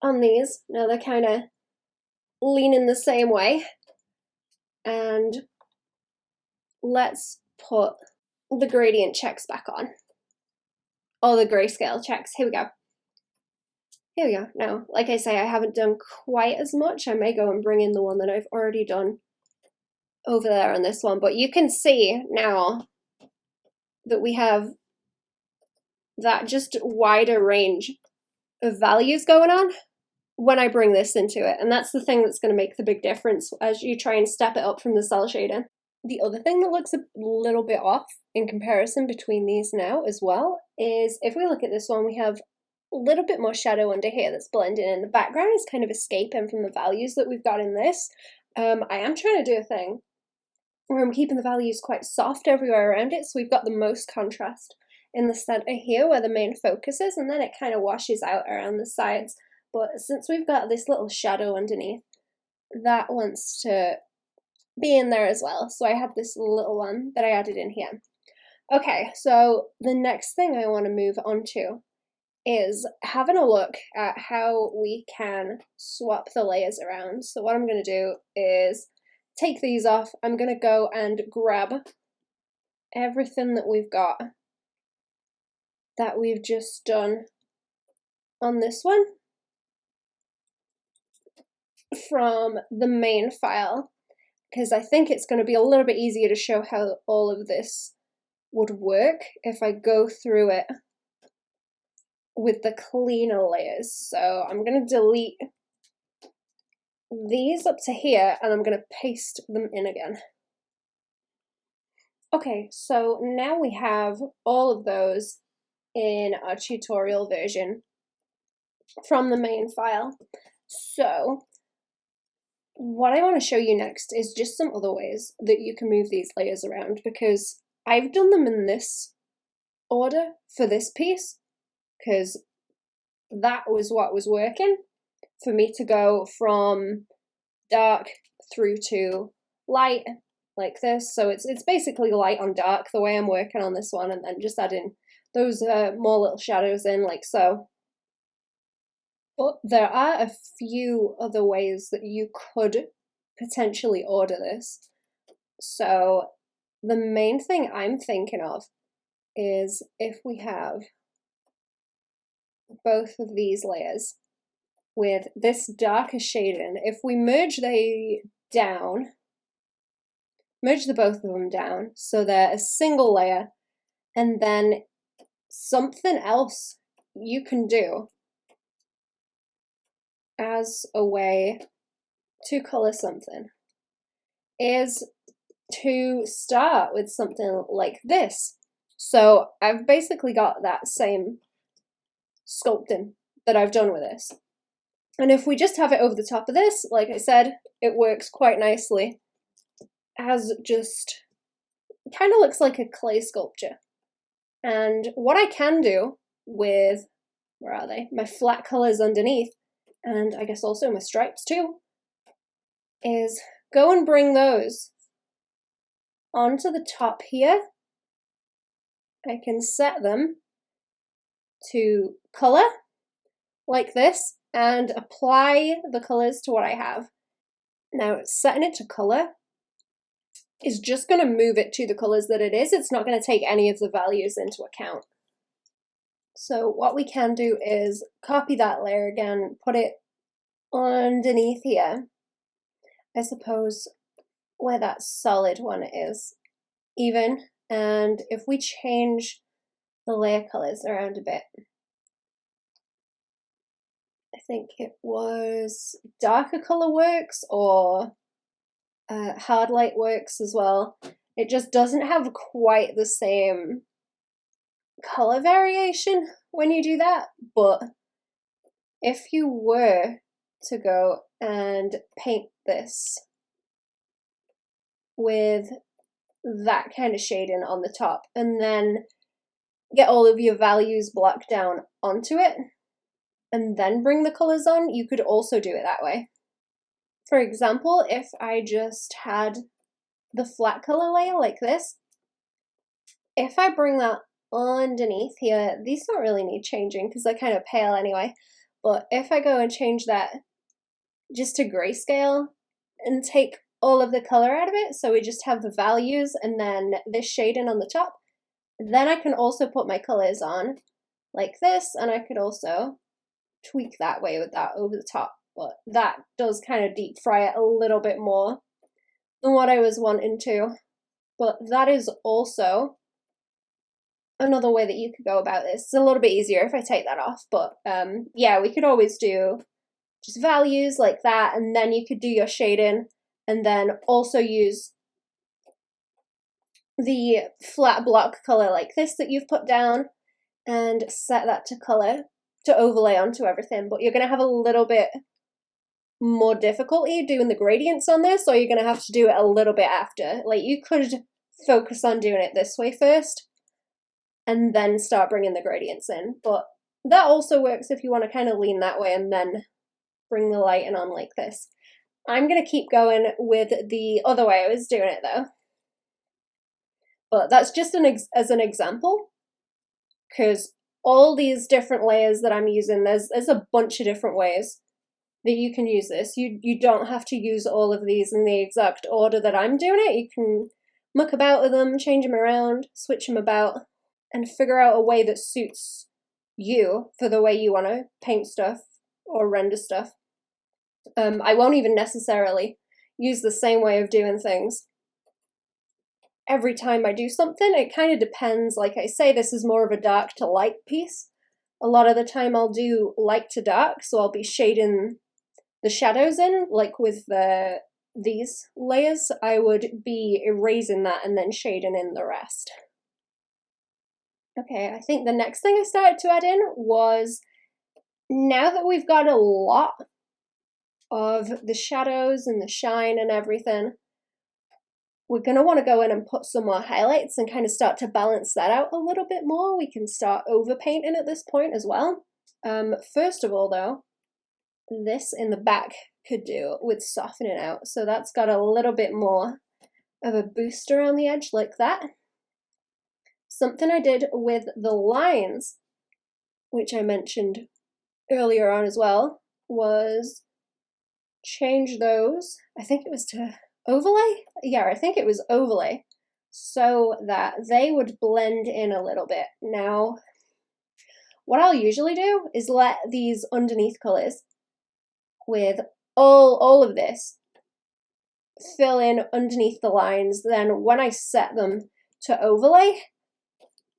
on these. Now they're kind of leaning the same way. And let's put the gradient checks back on. Or the grayscale checks. Here we go. Here we go. Now, like I say, I haven't done quite as much. I may go and bring in the one that I've already done over there on this one. But you can see now that we have that just wider range of values going on when I bring this into it. And that's the thing that's going to make the big difference as you try and step it up from the cell shading. The other thing that looks a little bit off in comparison between these now as well is if we look at this one, we have a little bit more shadow under here that's blending in. The background is kind of escaping from the values that we've got in this. I am trying to do a thing where I'm keeping the values quite soft everywhere around it, so we've got the most contrast in the center here where the main focus is, and then it kind of washes out around the sides. But since we've got this little shadow underneath, that wants to be in there as well. So I have this little one that I added in here. Okay, so the next thing I want to move on to is having a look at how we can swap the layers around. So what I'm going to do is take these off. I'm going to go and grab everything that we've got that we've just done on this one from the main file, because I think it's going to be a little bit easier to show how all of this would work if I go through it with the cleaner layers. So I'm going to delete these up to here and I'm going to paste them in again. Okay, so now we have all of those in our tutorial version from the main file. So what I want to show you next is just some other ways that you can move these layers around, because I've done them in this order for this piece because that was what was working for me, to go from dark through to light like this. So it's basically light on dark the way I'm working on this one, and then just adding those more little shadows in like so. But there are a few other ways that you could potentially order this. So the main thing I'm thinking of is if we have both of these layers with this darker shading, if we merge the both of them down so they're a single layer, and then something else you can do as a way to color something is to start with something like this. So I've basically got that same sculpting that I've done with this. And if we just have it over the top of this, like I said, it works quite nicely as just kind of looks like a clay sculpture. And what I can do with, where are they? My flat colors underneath, and I guess also my stripes too, is go and bring those onto the top here, I can set them to color like this and apply the colors to what I have. Now, setting it to color is just going to move it to the colors that it is. It's not going to take any of the values into account. So what we can do is copy that layer again, put it underneath here. I suppose where that solid one is even, and if we change the layer colors around a bit, I think it was darker color works or hard light works as well. It just doesn't have quite the same color variation when you do that, but if you were to go and paint this with that kind of shading on the top and then get all of your values blocked down onto it and then bring the colors on, you could also do it that way. For example, if I just had the flat color layer like this, if I bring that underneath here, these don't really need changing because they're kind of pale anyway, but if I go and change that just to grayscale and take all of the color out of it, so we just have the values and then this shading on the top, then I can also put my colors on like this, and I could also tweak that way with that over the top, but that does kind of deep fry it a little bit more than what I was wanting to. But that is also another way that you could go about this. It's a little bit easier if I take that off, but yeah, we could always do just values like that, and then you could do your shading and then also use the flat block color like this that you've put down and set that to color to overlay onto everything. But you're going to have a little bit more difficulty doing the gradients on this, or you're going to have to do it a little bit after. Like, you could focus on doing it this way first and then start bringing the gradients in, but that also works if you want to kind of lean that way and then bring the lighting on like this. I'm going to keep going with the other way I was doing it though, but that's just as an example, because all these different layers that I'm using, there's a bunch of different ways that you can use this. You don't have to use all of these in the exact order that I'm doing it. You can muck about with them, change them around, switch them about, and figure out a way that suits you for the way you want to paint stuff or render stuff. I won't even necessarily use the same way of doing things every time I do something. It kind of depends. Like I say, this is more of a dark to light piece. A lot of the time I'll do light to dark, so I'll be shading the shadows in, like with these layers, I would be erasing that and then shading in the rest. Okay, I think the next thing I started to add in was, now that we've got a lot of the shadows and the shine and everything, we're going to want to go in and put some more highlights and kind of start to balance that out a little bit more. We can start overpainting at this point as well. First of all though, this in the back could do with softening out. So that's got a little bit more of a boost around the edge like that. Something I did with the lines, which I mentioned earlier on as well, was change those, I think it was to overlay? Yeah, I think it was overlay, so that they would blend in a little bit. Now, what I'll usually do is let these underneath colors with all of this fill in underneath the lines. Then when I set them to overlay,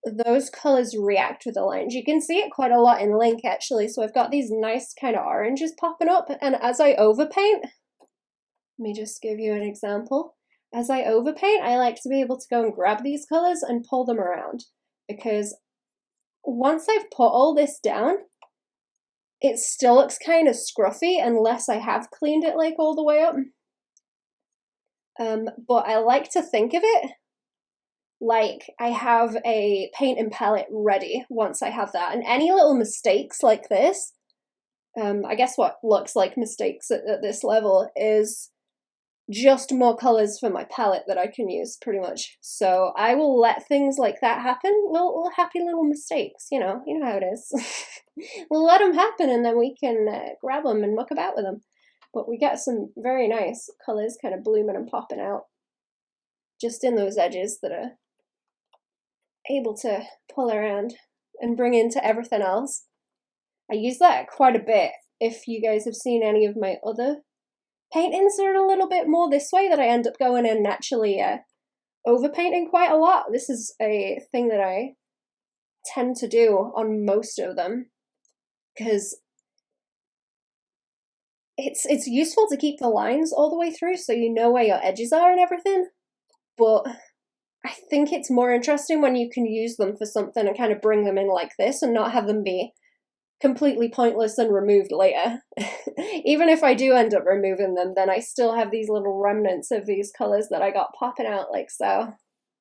those colors react with the lines. You can see it quite a lot in Link actually. So I've got these nice kind of oranges popping up, and as I overpaint, let me just give you an example. As I overpaint, I like to be able to go and grab these colors and pull them around, because once I've put all this down, it still looks kind of scruffy unless I have cleaned it like all the way up. But I like to think of it like I have a paint and palette ready once I have that. And any little mistakes like this, I guess what looks like mistakes at this level is just more colors for my palette that I can use, pretty much. So I will let things like that happen, little happy little mistakes, you know how it is. We'll let them happen, and then we can grab them and muck about with them. But we get some very nice colors kind of blooming and popping out just in those edges that are able to pull around and bring into everything else. I use that quite a bit. If you guys have seen any of my other paintings, they're a little bit more this way, that I end up going in and actually overpainting quite a lot. This is a thing that I tend to do on most of them, because it's useful to keep the lines all the way through so you know where your edges are and everything, but I think it's more interesting when you can use them for something and kind of bring them in like this and not have them be completely pointless and removed later. Even if I do end up removing them, then I still have these little remnants of these colors that I got popping out like so.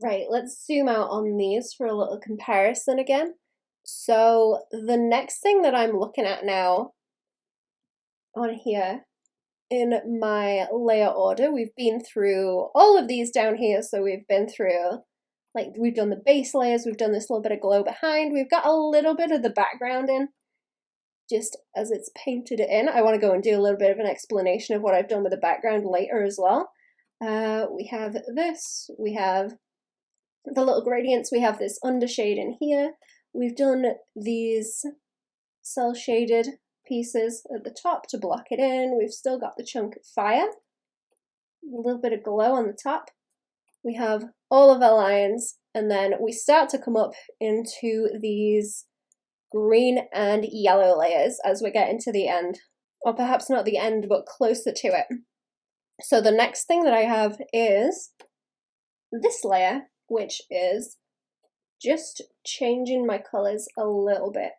Right, let's zoom out on these for a little comparison again. So the next thing that I'm looking at now on here in my layer order, we've been through all of these down here. So we've been through, like, we've done the base layers, we've done this little bit of glow behind, we've got a little bit of the background in, just as it's painted it in. I want to go and do a little bit of an explanation of what I've done with the background later as well. We have this, we have the little gradients, we have this undershade in here, we've done these cell shaded pieces at the top to block it in, we've still got the chunk of fire, a little bit of glow on the top, we have all of our lines, and then we start to come up into these green and yellow layers as we're getting to the end, or perhaps not the end, but closer to it. So the next thing that I have is this layer, which is just changing my colors a little bit,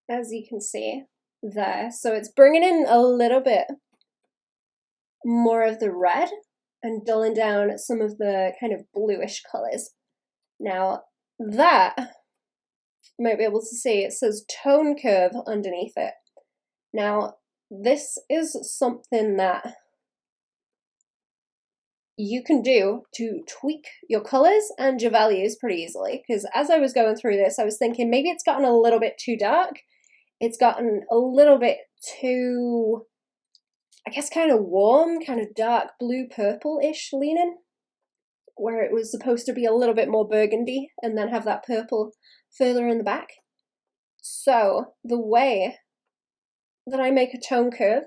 as you can see there. So it's bringing in a little bit more of the red and dulling down some of the kind of bluish colors. Now that, you might be able to see, it says tone curve underneath it. Now this is something that you can do to tweak your colors and your values pretty easily, because as I was going through this, I was thinking maybe it's gotten a little bit too dark, it's gotten a little bit too, I guess, kind of warm, kind of dark blue purple-ish leaning, where it was supposed to be a little bit more burgundy and then have that purple further in the back. So the way that I make a tone curve,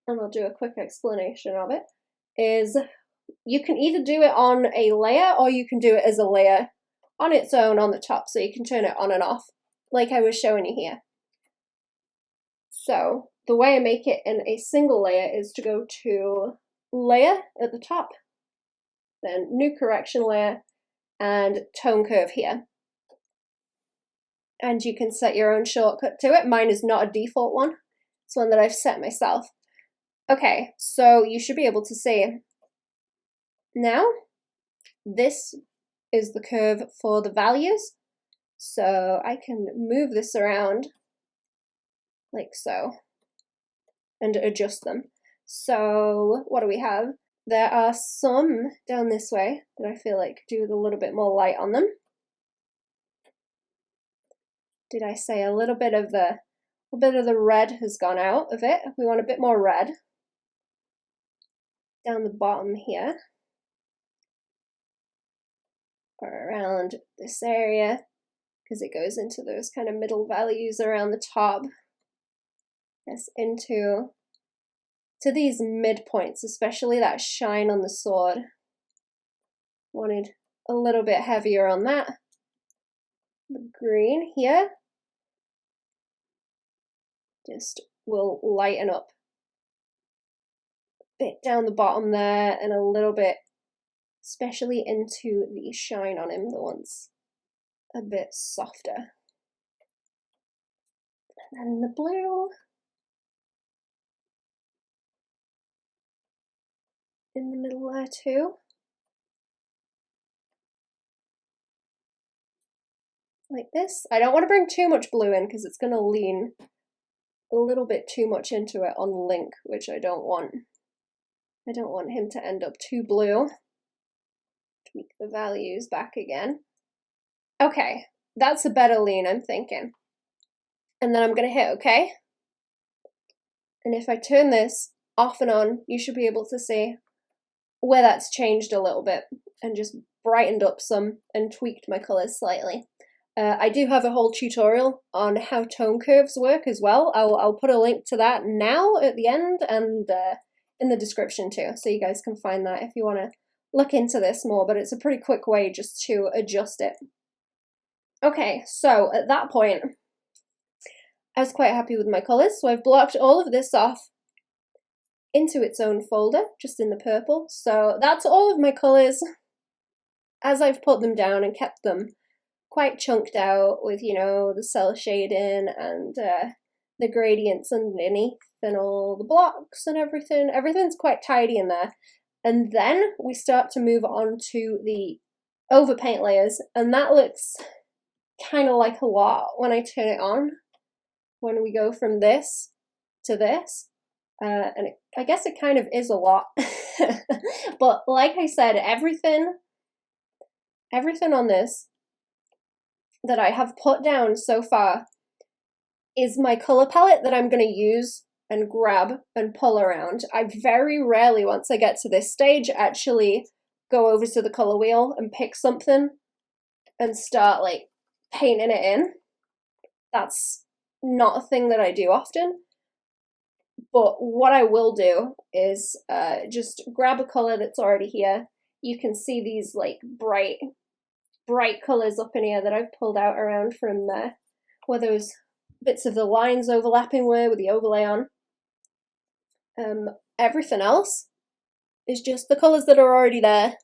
and I'll do a quick explanation of it, is you can either do it on a layer or you can do it as a layer on its own on the top, so you can turn it on and off like I was showing you here. So the way I make it in a single layer is to go to layer at the top, then new correction layer, and tone curve here. And you can set your own shortcut to it. Mine is not a default one. It's one that I've set myself. Okay, so you should be able to see now this is the curve for the values. So I can move this around like so and adjust them. So what do we have? There are some down this way that I feel like do with a little bit more light on them. Did I say a little bit of the red has gone out of it? We want a bit more red down the bottom here, or around this area, because it goes into those kind of middle values around the top. Yes, into these midpoints, especially that shine on the sword. Wanted a little bit heavier on that. The green here just will lighten up a bit down the bottom there, and a little bit, especially into the shine on him, the ones a bit softer. And then the blue in the middle there too. Like this. I don't want to bring too much blue in because it's going to lean a little bit too much into it on link, which I don't want. I don't want him to end up too blue. Tweak the values back again. Okay, that's a better lean, I'm thinking. And then I'm going to hit OK. And if I turn this off and on, you should be able to see where that's changed a little bit and just brightened up some and tweaked my colours slightly. I do have a whole tutorial on how tone curves work as well. I'll put a link to that now at the end and in the description too, so you guys can find that if you want to look into this more, but it's a pretty quick way just to adjust it. Okay, so at that point, I was quite happy with my colours, so I've blocked all of this off into its own folder, just in the purple. So that's all of my colours as I've put them down and kept them quite chunked out with, you know, the cell shading and the gradients underneath and all the blocks and everything. Everything's quite tidy in there. And then we start to move on to the overpaint layers, and that looks kind of like a lot when I turn it on, when we go from this to this. I guess it kind of is a lot. But like I said, everything on this that I have put down so far is my color palette that I'm going to use and grab and pull around. I very rarely, once I get to this stage, actually go over to the color wheel and pick something and start like painting it in. That's not a thing that I do often. But what I will do is just grab a color that's already here. You can see these like bright colors up in here that I've pulled out around from where those bits of the lines overlapping were with the overlay on. Everything else is just the colors that are already there,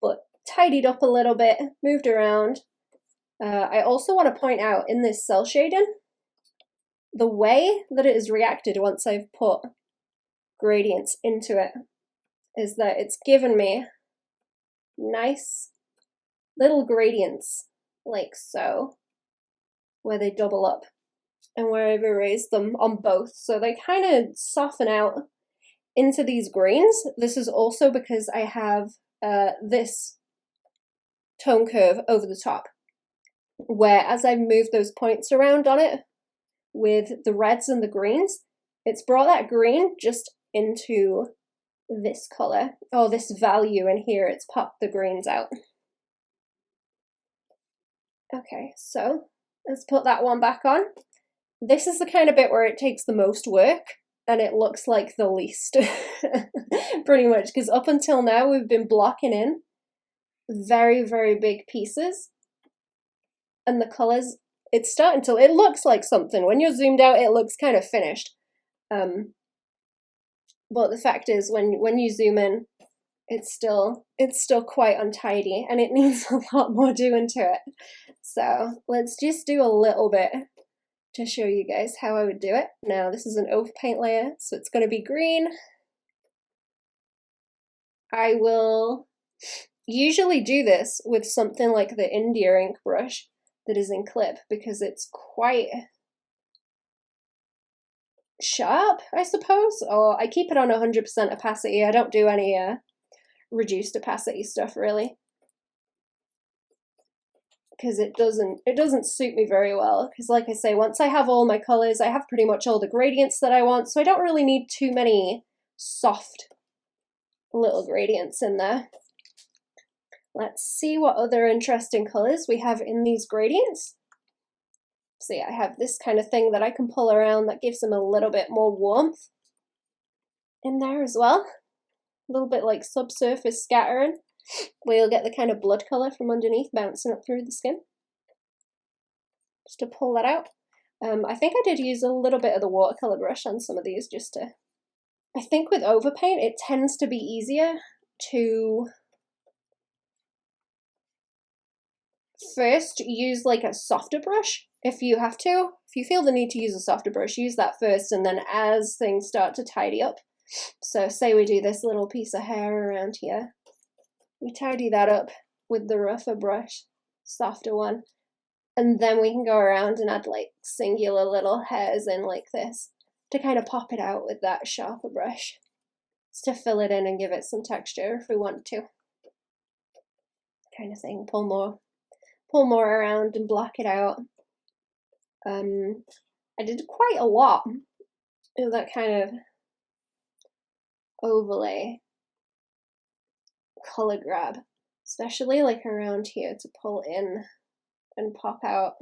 but tidied up a little bit, moved around. I also want to point out in this cell shading, the way that it has reacted once I've put gradients into it is that it's given me nice little gradients like so, where they double up and where I've erased them on both. So they kind of soften out into these greens. This is also because I have this tone curve over the top, where as I've moved those points around on it with the reds and the greens, it's brought that green just into this color, or this value in here. It's popped the greens out. Okay, so let's put that one back on. This is the kind of bit where it takes the most work and it looks like the least, pretty much, because up until now we've been blocking in very, very big pieces, and the colors, it looks like something. When you're zoomed out, it looks kind of finished. But the fact is, when you zoom in, it's still quite untidy, and it needs a lot more doing to it. So let's just do a little bit to show you guys how I would do it. Now this is an overpaint layer, so it's going to be green. I will usually do this with something like the India ink brush that is in clip, because it's quite sharp, I suppose, or I keep it on 100% opacity. I don't do any reduced opacity stuff really, because it doesn't suit me very well, because like I say, once I have all my colors, I have pretty much all the gradients that I want, so I don't really need too many soft little gradients in there. Let's see what other interesting colors we have in these gradients. See, I have this kind of thing that I can pull around that gives them a little bit more warmth in there as well. A little bit like subsurface scattering, where you'll get the kind of blood color from underneath bouncing up through the skin. Just to pull that out. I think I did use a little bit of the watercolor brush on some of these just to... I think with overpaint, it tends to be easier to first use like a softer brush if you have to. If you feel the need to use a softer brush, use that first, and then as things start to tidy up. So say we do this little piece of hair around here, we tidy that up with the rougher brush, softer one, and then we can go around and add like singular little hairs in like this to kind of pop it out with that sharper brush. Just to fill it in and give it some texture if we want to. Kind of thing. Pull more around and block it out. I did quite a lot of that kind of overlay color grab, especially like around here to pull in and pop out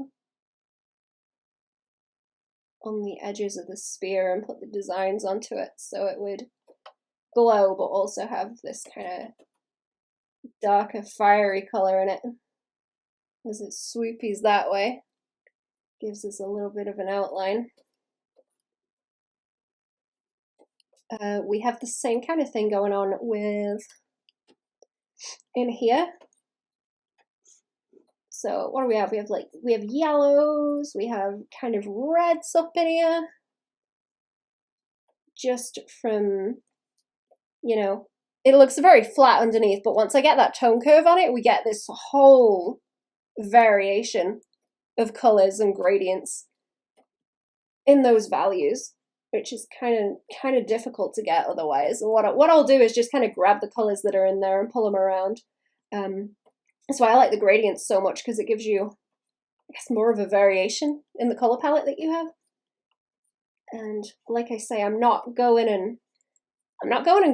on the edges of the sphere and put the designs onto it so it would glow but also have this kind of darker fiery color in it as it swoopies that way. Gives us a little bit of an outline. We have the same kind of thing going on with in here. So what do we have? We have yellows, we have kind of reds up in here. Just from, you know, it looks very flat underneath, but once I get that tone curve on it, we get this whole variation of colors and gradients in those values, which is kind of difficult to get otherwise. And what I'll do is just kind of grab the colors that are in there and pull them around. That's why I like the gradients so much, because it gives you, I guess, more of a variation in the color palette that you have. And like I say, I'm not going and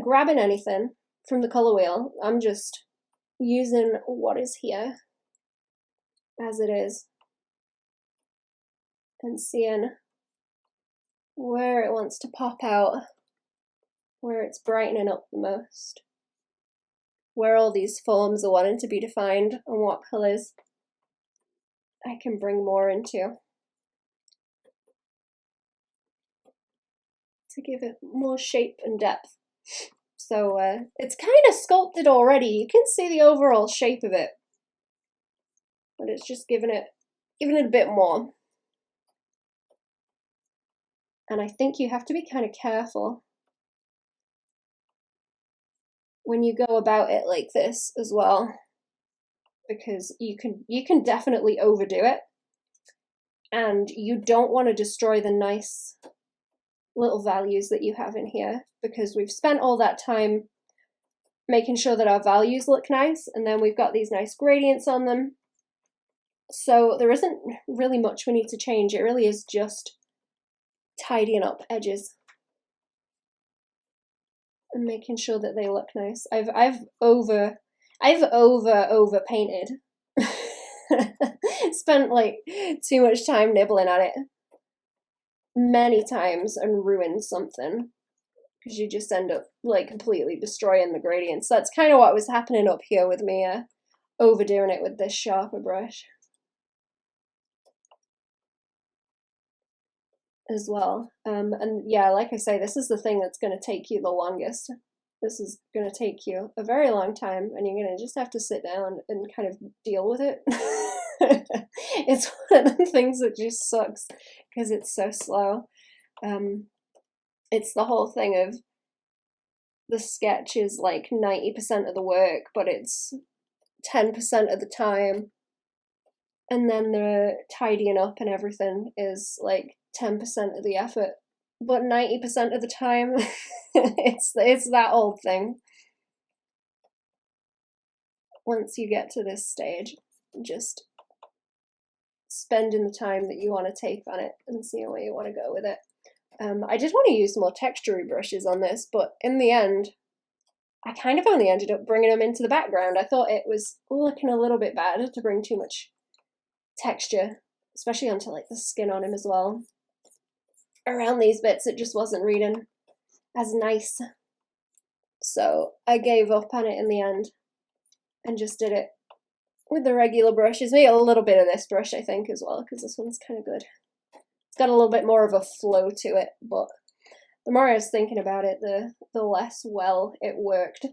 grabbing anything from the color wheel. I'm just using what is here as it is and seeing where it wants to pop out, where it's brightening up the most, where all these forms are wanting to be defined, and what colors I can bring more into to give it more shape and depth. So it's kind of sculpted already. You can see the overall shape of it, but it's just giving it a bit more. And I think you have to be kind of careful when you go about it like this as well, because you can definitely overdo it, and you don't want to destroy the nice little values that you have in here, because we've spent all that time making sure that our values look nice, and then we've got these nice gradients on them. So there isn't really much we need to change. It really is just tidying up edges and making sure that they look nice. I've overpainted. Spent like too much time nibbling at it many times and ruined something, because you just end up like completely destroying the gradients. That's kind of what was happening up here with me overdoing it with this sharper brush as well. And yeah, like I say, this is the thing that's going to take you the longest. This is going to take you a very long time, and you're going to just have to sit down and kind of deal with it. It's one of the things that just sucks because it's so slow. It's the whole thing of the sketch is like 90% of the work, but it's 10% of the time. And then the tidying up and everything is like 10% of the effort, but 90% of the time, it's that old thing. Once you get to this stage, just spending the time that you want to take on it and seeing where you want to go with it. I did want to use more textury brushes on this, but in the end, I kind of only ended up bringing them into the background. I thought it was looking a little bit bad to bring too much texture, especially onto like the skin on him as well. Around these bits, it just wasn't reading as nice. So I gave up on it in the end and just did it with the regular brushes. Maybe a little bit of this brush, I think, as well, because this one's kind of good. It's got a little bit more of a flow to it, but the more I was thinking about it, the less well it worked.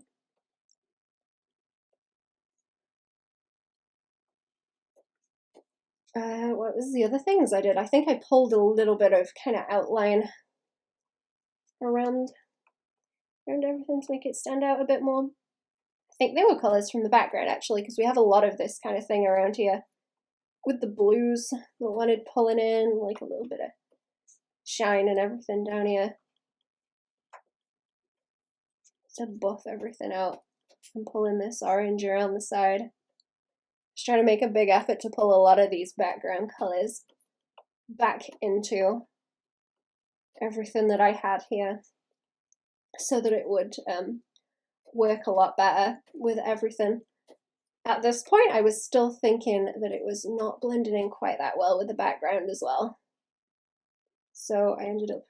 What was the other things I did? I think I pulled a little bit of kind of outline around everything to make it stand out a bit more. I think they were colours from the background, actually, because we have a lot of this kind of thing around here with the blues that wanted pulling in, like a little bit of shine and everything down here. to buff everything out. I'm pulling this orange around the side. Just trying to make a big effort to pull a lot of these background colors back into everything that I had here so that it would work a lot better with everything. At this point, I was still thinking that it was not blending in quite that well with the background as well. So I ended up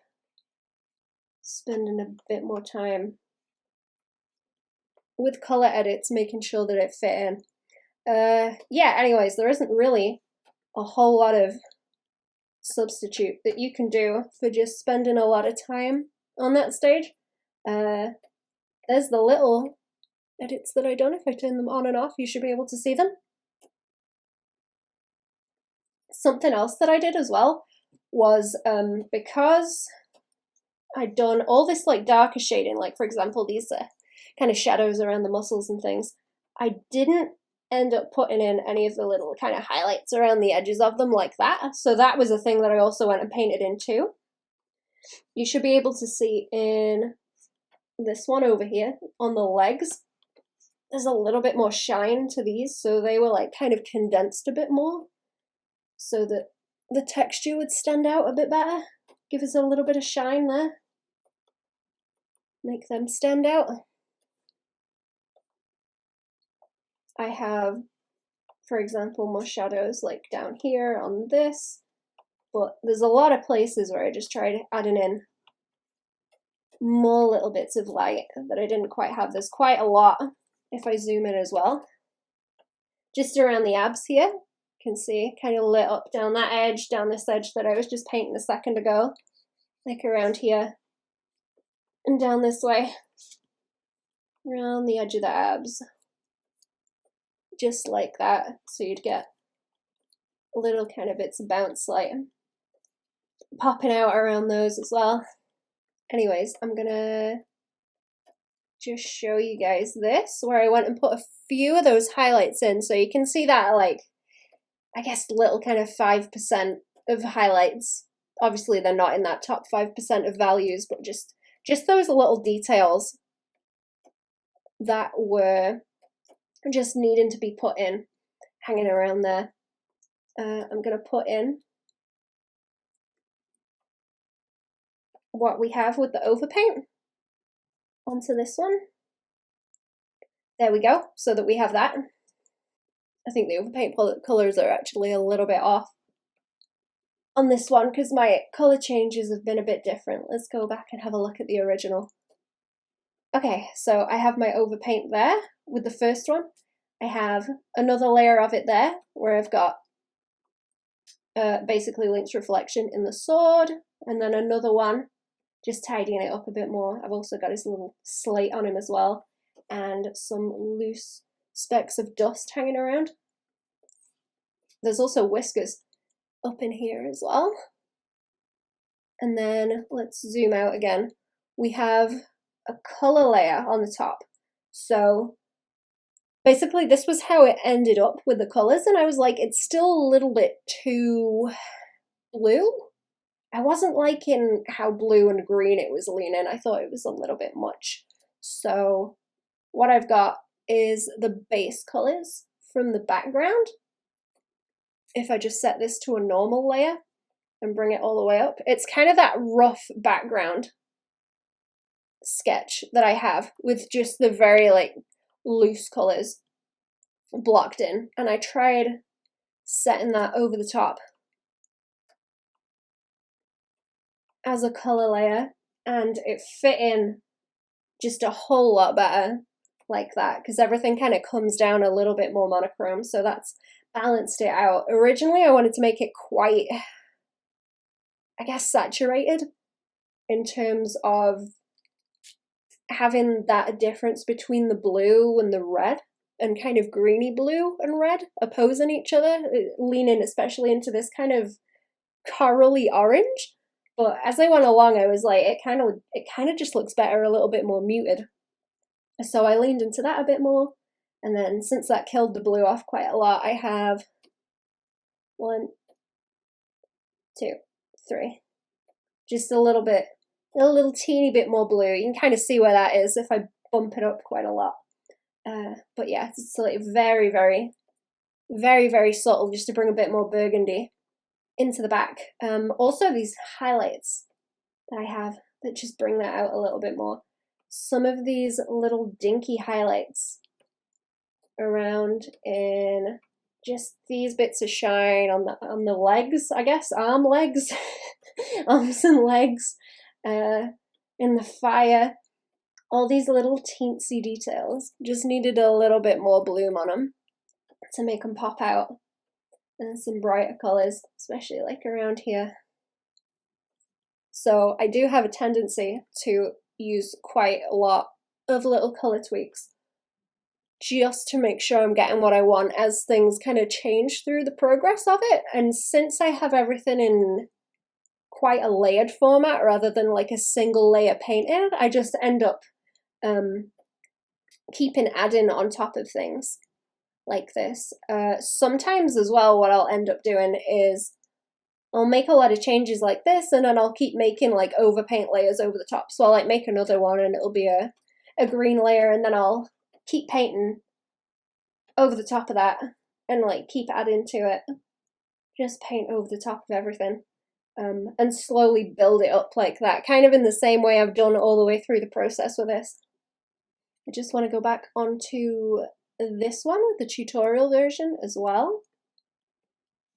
spending a bit more time with color edits, making sure that it fit in. Yeah, anyways, there isn't really a whole lot of substitute that you can do for just spending a lot of time on that stage. There's the little edits that I done. If I turn them on and off, you should be able to see them. Something else that I did as well was because I'd done all this like darker shading, like for example these kind of shadows around the muscles and things, I didn't end up putting in any of the little kind of highlights around the edges of them like that. So that was a thing that I also went and painted in too. You should be able to see in this one over here on the legs, there's a little bit more shine to these, so they were like kind of condensed a bit more so that the texture would stand out a bit better. Give us a little bit of shine there. Make them stand out. I have, for example, more shadows like down here on this, but there's a lot of places where I just tried adding in more little bits of light that I didn't quite have. There's quite a lot if I zoom in as well. Just around the abs here, you can see kind of lit up down that edge, down this edge that I was just painting a second ago, like around here, and down this way, around the edge of the abs, just like that. So you'd get little kind of bits of bounce light popping out around those as well. Anyways, I'm gonna just show you guys this, where I went and put a few of those highlights in, so you can see that, like, I guess little kind of 5% of highlights. Obviously they're not in that top 5% of values, but just those little details that were just needing to be put in, hanging around there. I'm gonna put in what we have with the overpaint onto this one. There we go, so that we have that. I think the overpaint colors are actually a little bit off on this one because my color changes have been a bit different. Let's go back and have a look at the original. Okay, so I have my overpaint there with the first one. I have another layer of it there where I've got basically Link's reflection in the sword, and then another one just tidying it up a bit more. I've also got his little slate on him as well, and some loose specks of dust hanging around. There's also whiskers up in here as well. And then let's zoom out again. We have a color layer on the top. So basically this was how it ended up with the colors, and I was like, it's still a little bit too blue. I wasn't liking how blue and green it was leaning. I thought it was a little bit much. So what I've got is the base colors from the background. If I just set this to a normal layer and bring it all the way up, it's kind of that rough background sketch that I have with just the very like loose colors blocked in, and I tried setting that over the top as a color layer, and it fit in just a whole lot better like that, because everything kind of comes down a little bit more monochrome, so that's balanced it out. Originally I wanted to make it quite, I guess, saturated in terms of having that difference between the blue and the red, and kind of greeny blue and red opposing each other, leaning especially into this kind of corally orange. But as I went along, I was like, it kind of just looks better a little bit more muted. So I leaned into that a bit more, and then since that killed the blue off quite a lot, I have 1, 2, 3, just a little teeny bit more blue. You can kind of see where that is if I bump it up quite a lot. But yeah, it's like very, very, very, very subtle, just to bring a bit more burgundy into the back. Also these highlights that I have that just bring that out a little bit more. Some of these little dinky highlights around in just these bits of shine on the legs, I guess, arm legs, arms and legs, in the fire. All these little teensy details just needed a little bit more bloom on them to make them pop out, and some brighter colors, especially like around here. So I do have a tendency to use quite a lot of little color tweaks just to make sure I'm getting what I want as things kind of change through the progress of it. And since I have everything in quite a layered format rather than like a single layer painted, I just end up keeping adding on top of things like this. Sometimes as well, what I'll end up doing is I'll make a lot of changes like this, and then I'll keep making like overpaint layers over the top. So I'll like make another one and it'll be a green layer, and then I'll keep painting over the top of that and like keep adding to it. Just paint over the top of everything, and slowly build it up like that, kind of in the same way I've done all the way through the process with this. I just want to go back onto this one with the tutorial version as well.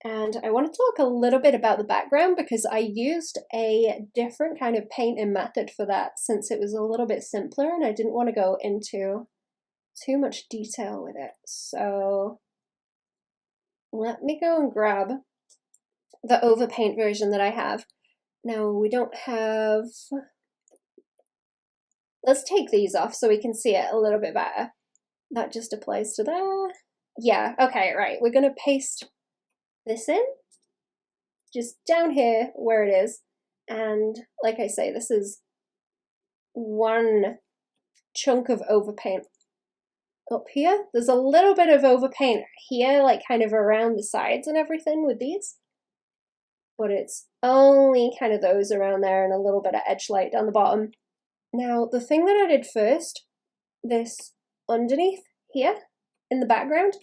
And I want to talk a little bit about the background because I used a different kind of painting method for that since it was a little bit simpler and I didn't want to go into too much detail with it. So let me go and grab the Overpaint version that I have. Now we don't have... Let's take these off so we can see it a little bit better. That just applies to there. Yeah, okay, right. We're going to paste this in, just down here where it is. And like I say, this is one chunk of Overpaint up here. There's a little bit of Overpaint here, like kind of around the sides and everything with these. But it's only kind of those around there and a little bit of edge light down the bottom. Now, the thing that I did first, this underneath here in the background,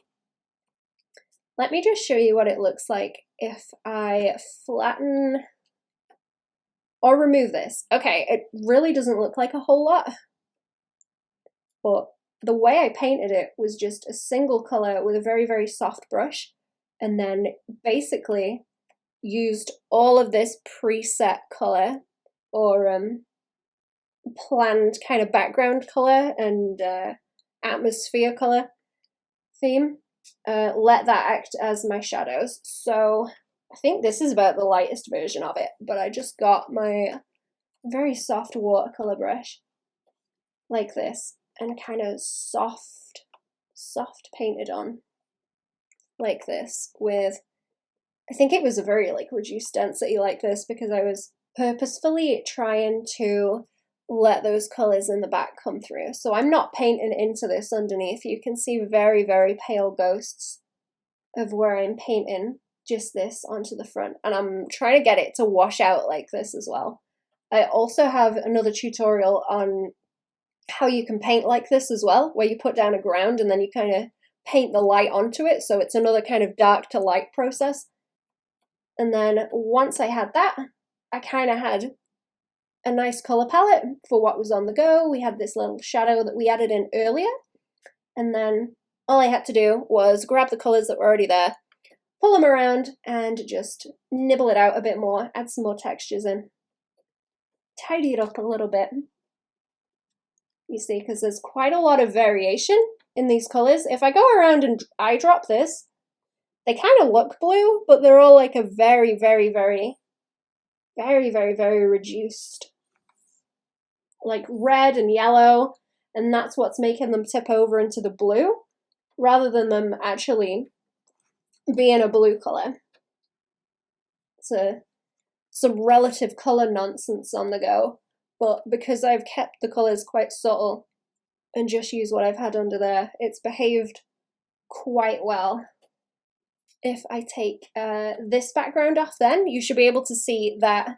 let me just show you what it looks like if I flatten or remove this. Okay, it really doesn't look like a whole lot, but the way I painted it was just a single color with a very, very soft brush, and then basically used all of this preset color or planned kind of background color and atmosphere color theme. Let that act as my shadows. So I think this is about the lightest version of it, but I just got my very soft watercolor brush like this and kind of soft painted on like this with, I think it was a very like reduced density like this because I was purposefully trying to let those colors in the back come through. So I'm not painting into this underneath. You can see very, very pale ghosts of where I'm painting just this onto the front. And I'm trying to get it to wash out like this as well. I also have another tutorial on how you can paint like this as well, where you put down a ground and then you kind of paint the light onto it. So it's another kind of dark to light process. And then once I had that, I kind of had a nice color palette for what was on the go. We had this little shadow that we added in earlier, and then all I had to do was grab the colors that were already there, pull them around, and just nibble it out a bit more, add some more textures in, tidy it up a little bit. You see, because there's quite a lot of variation in these colors. If I go around and eye drop this, they kind of look blue, but they're all like a very, very, very, very, very, very reduced, like red and yellow, and that's what's making them tip over into the blue rather than them actually being a blue color. It's some relative color nonsense on the go, but because I've kept the colors quite subtle and just used what I've had under there, it's behaved quite well. If I take this background off, then you should be able to see that,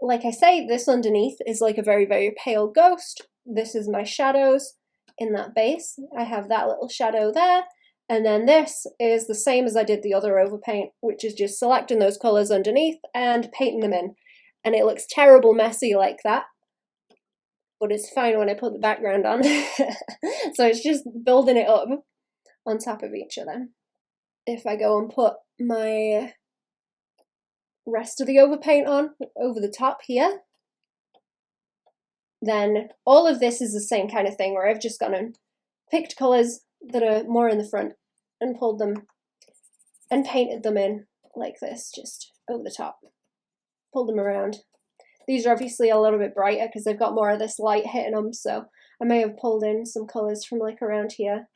like I say, this underneath is like a very, very pale ghost, this is my shadows in that base. I have that little shadow there. And then this is the same as I did the other overpaint, which is just selecting those colours underneath and painting them in. And it looks terrible messy like that, but it's fine when I put the background on. So it's just building it up on top of each other. If I go and put my rest of the overpaint on over the top here, then all of this is the same kind of thing where I've just gone and picked colours that are more in the front and pulled them and painted them in like this, just over the top. Pulled them around. These are obviously a little bit brighter because they've got more of this light hitting them, so I may have pulled in some colours from like around here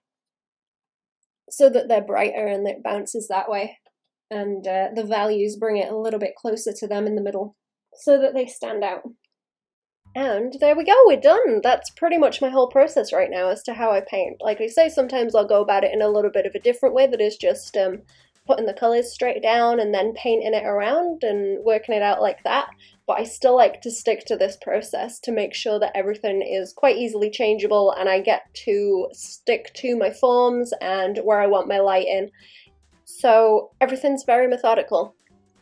so that they're brighter and it bounces that way, and the values bring it a little bit closer to them in the middle so that they stand out. And there we go, we're done. That's pretty much my whole process right now as to how I paint. Like I say, sometimes I'll go about it in a little bit of a different way that is just putting the colours straight down and then painting it around and working it out like that. But I still like to stick to this process to make sure that everything is quite easily changeable and I get to stick to my forms and where I want my light in. So everything's very methodical.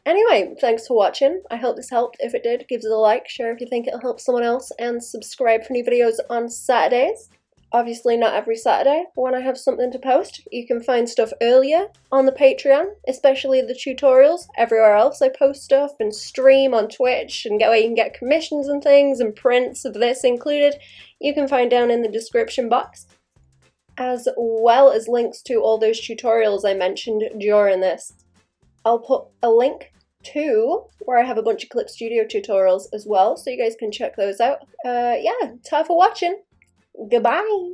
Anyway, thanks for watching. I hope this helped. If it did, give us a like, share if you think it'll help someone else, and subscribe for new videos on Saturdays. Obviously not every Saturday when I have something to post. You can find stuff earlier on the Patreon, especially the tutorials. Everywhere else I post stuff and stream on Twitch and where you can get commissions and things and prints of this included. You can find down in the description box, as well as links to all those tutorials I mentioned during this. I'll put a link to where I have a bunch of Clip Studio tutorials as well, so you guys can check those out. Yeah, time for watching. Goodbye!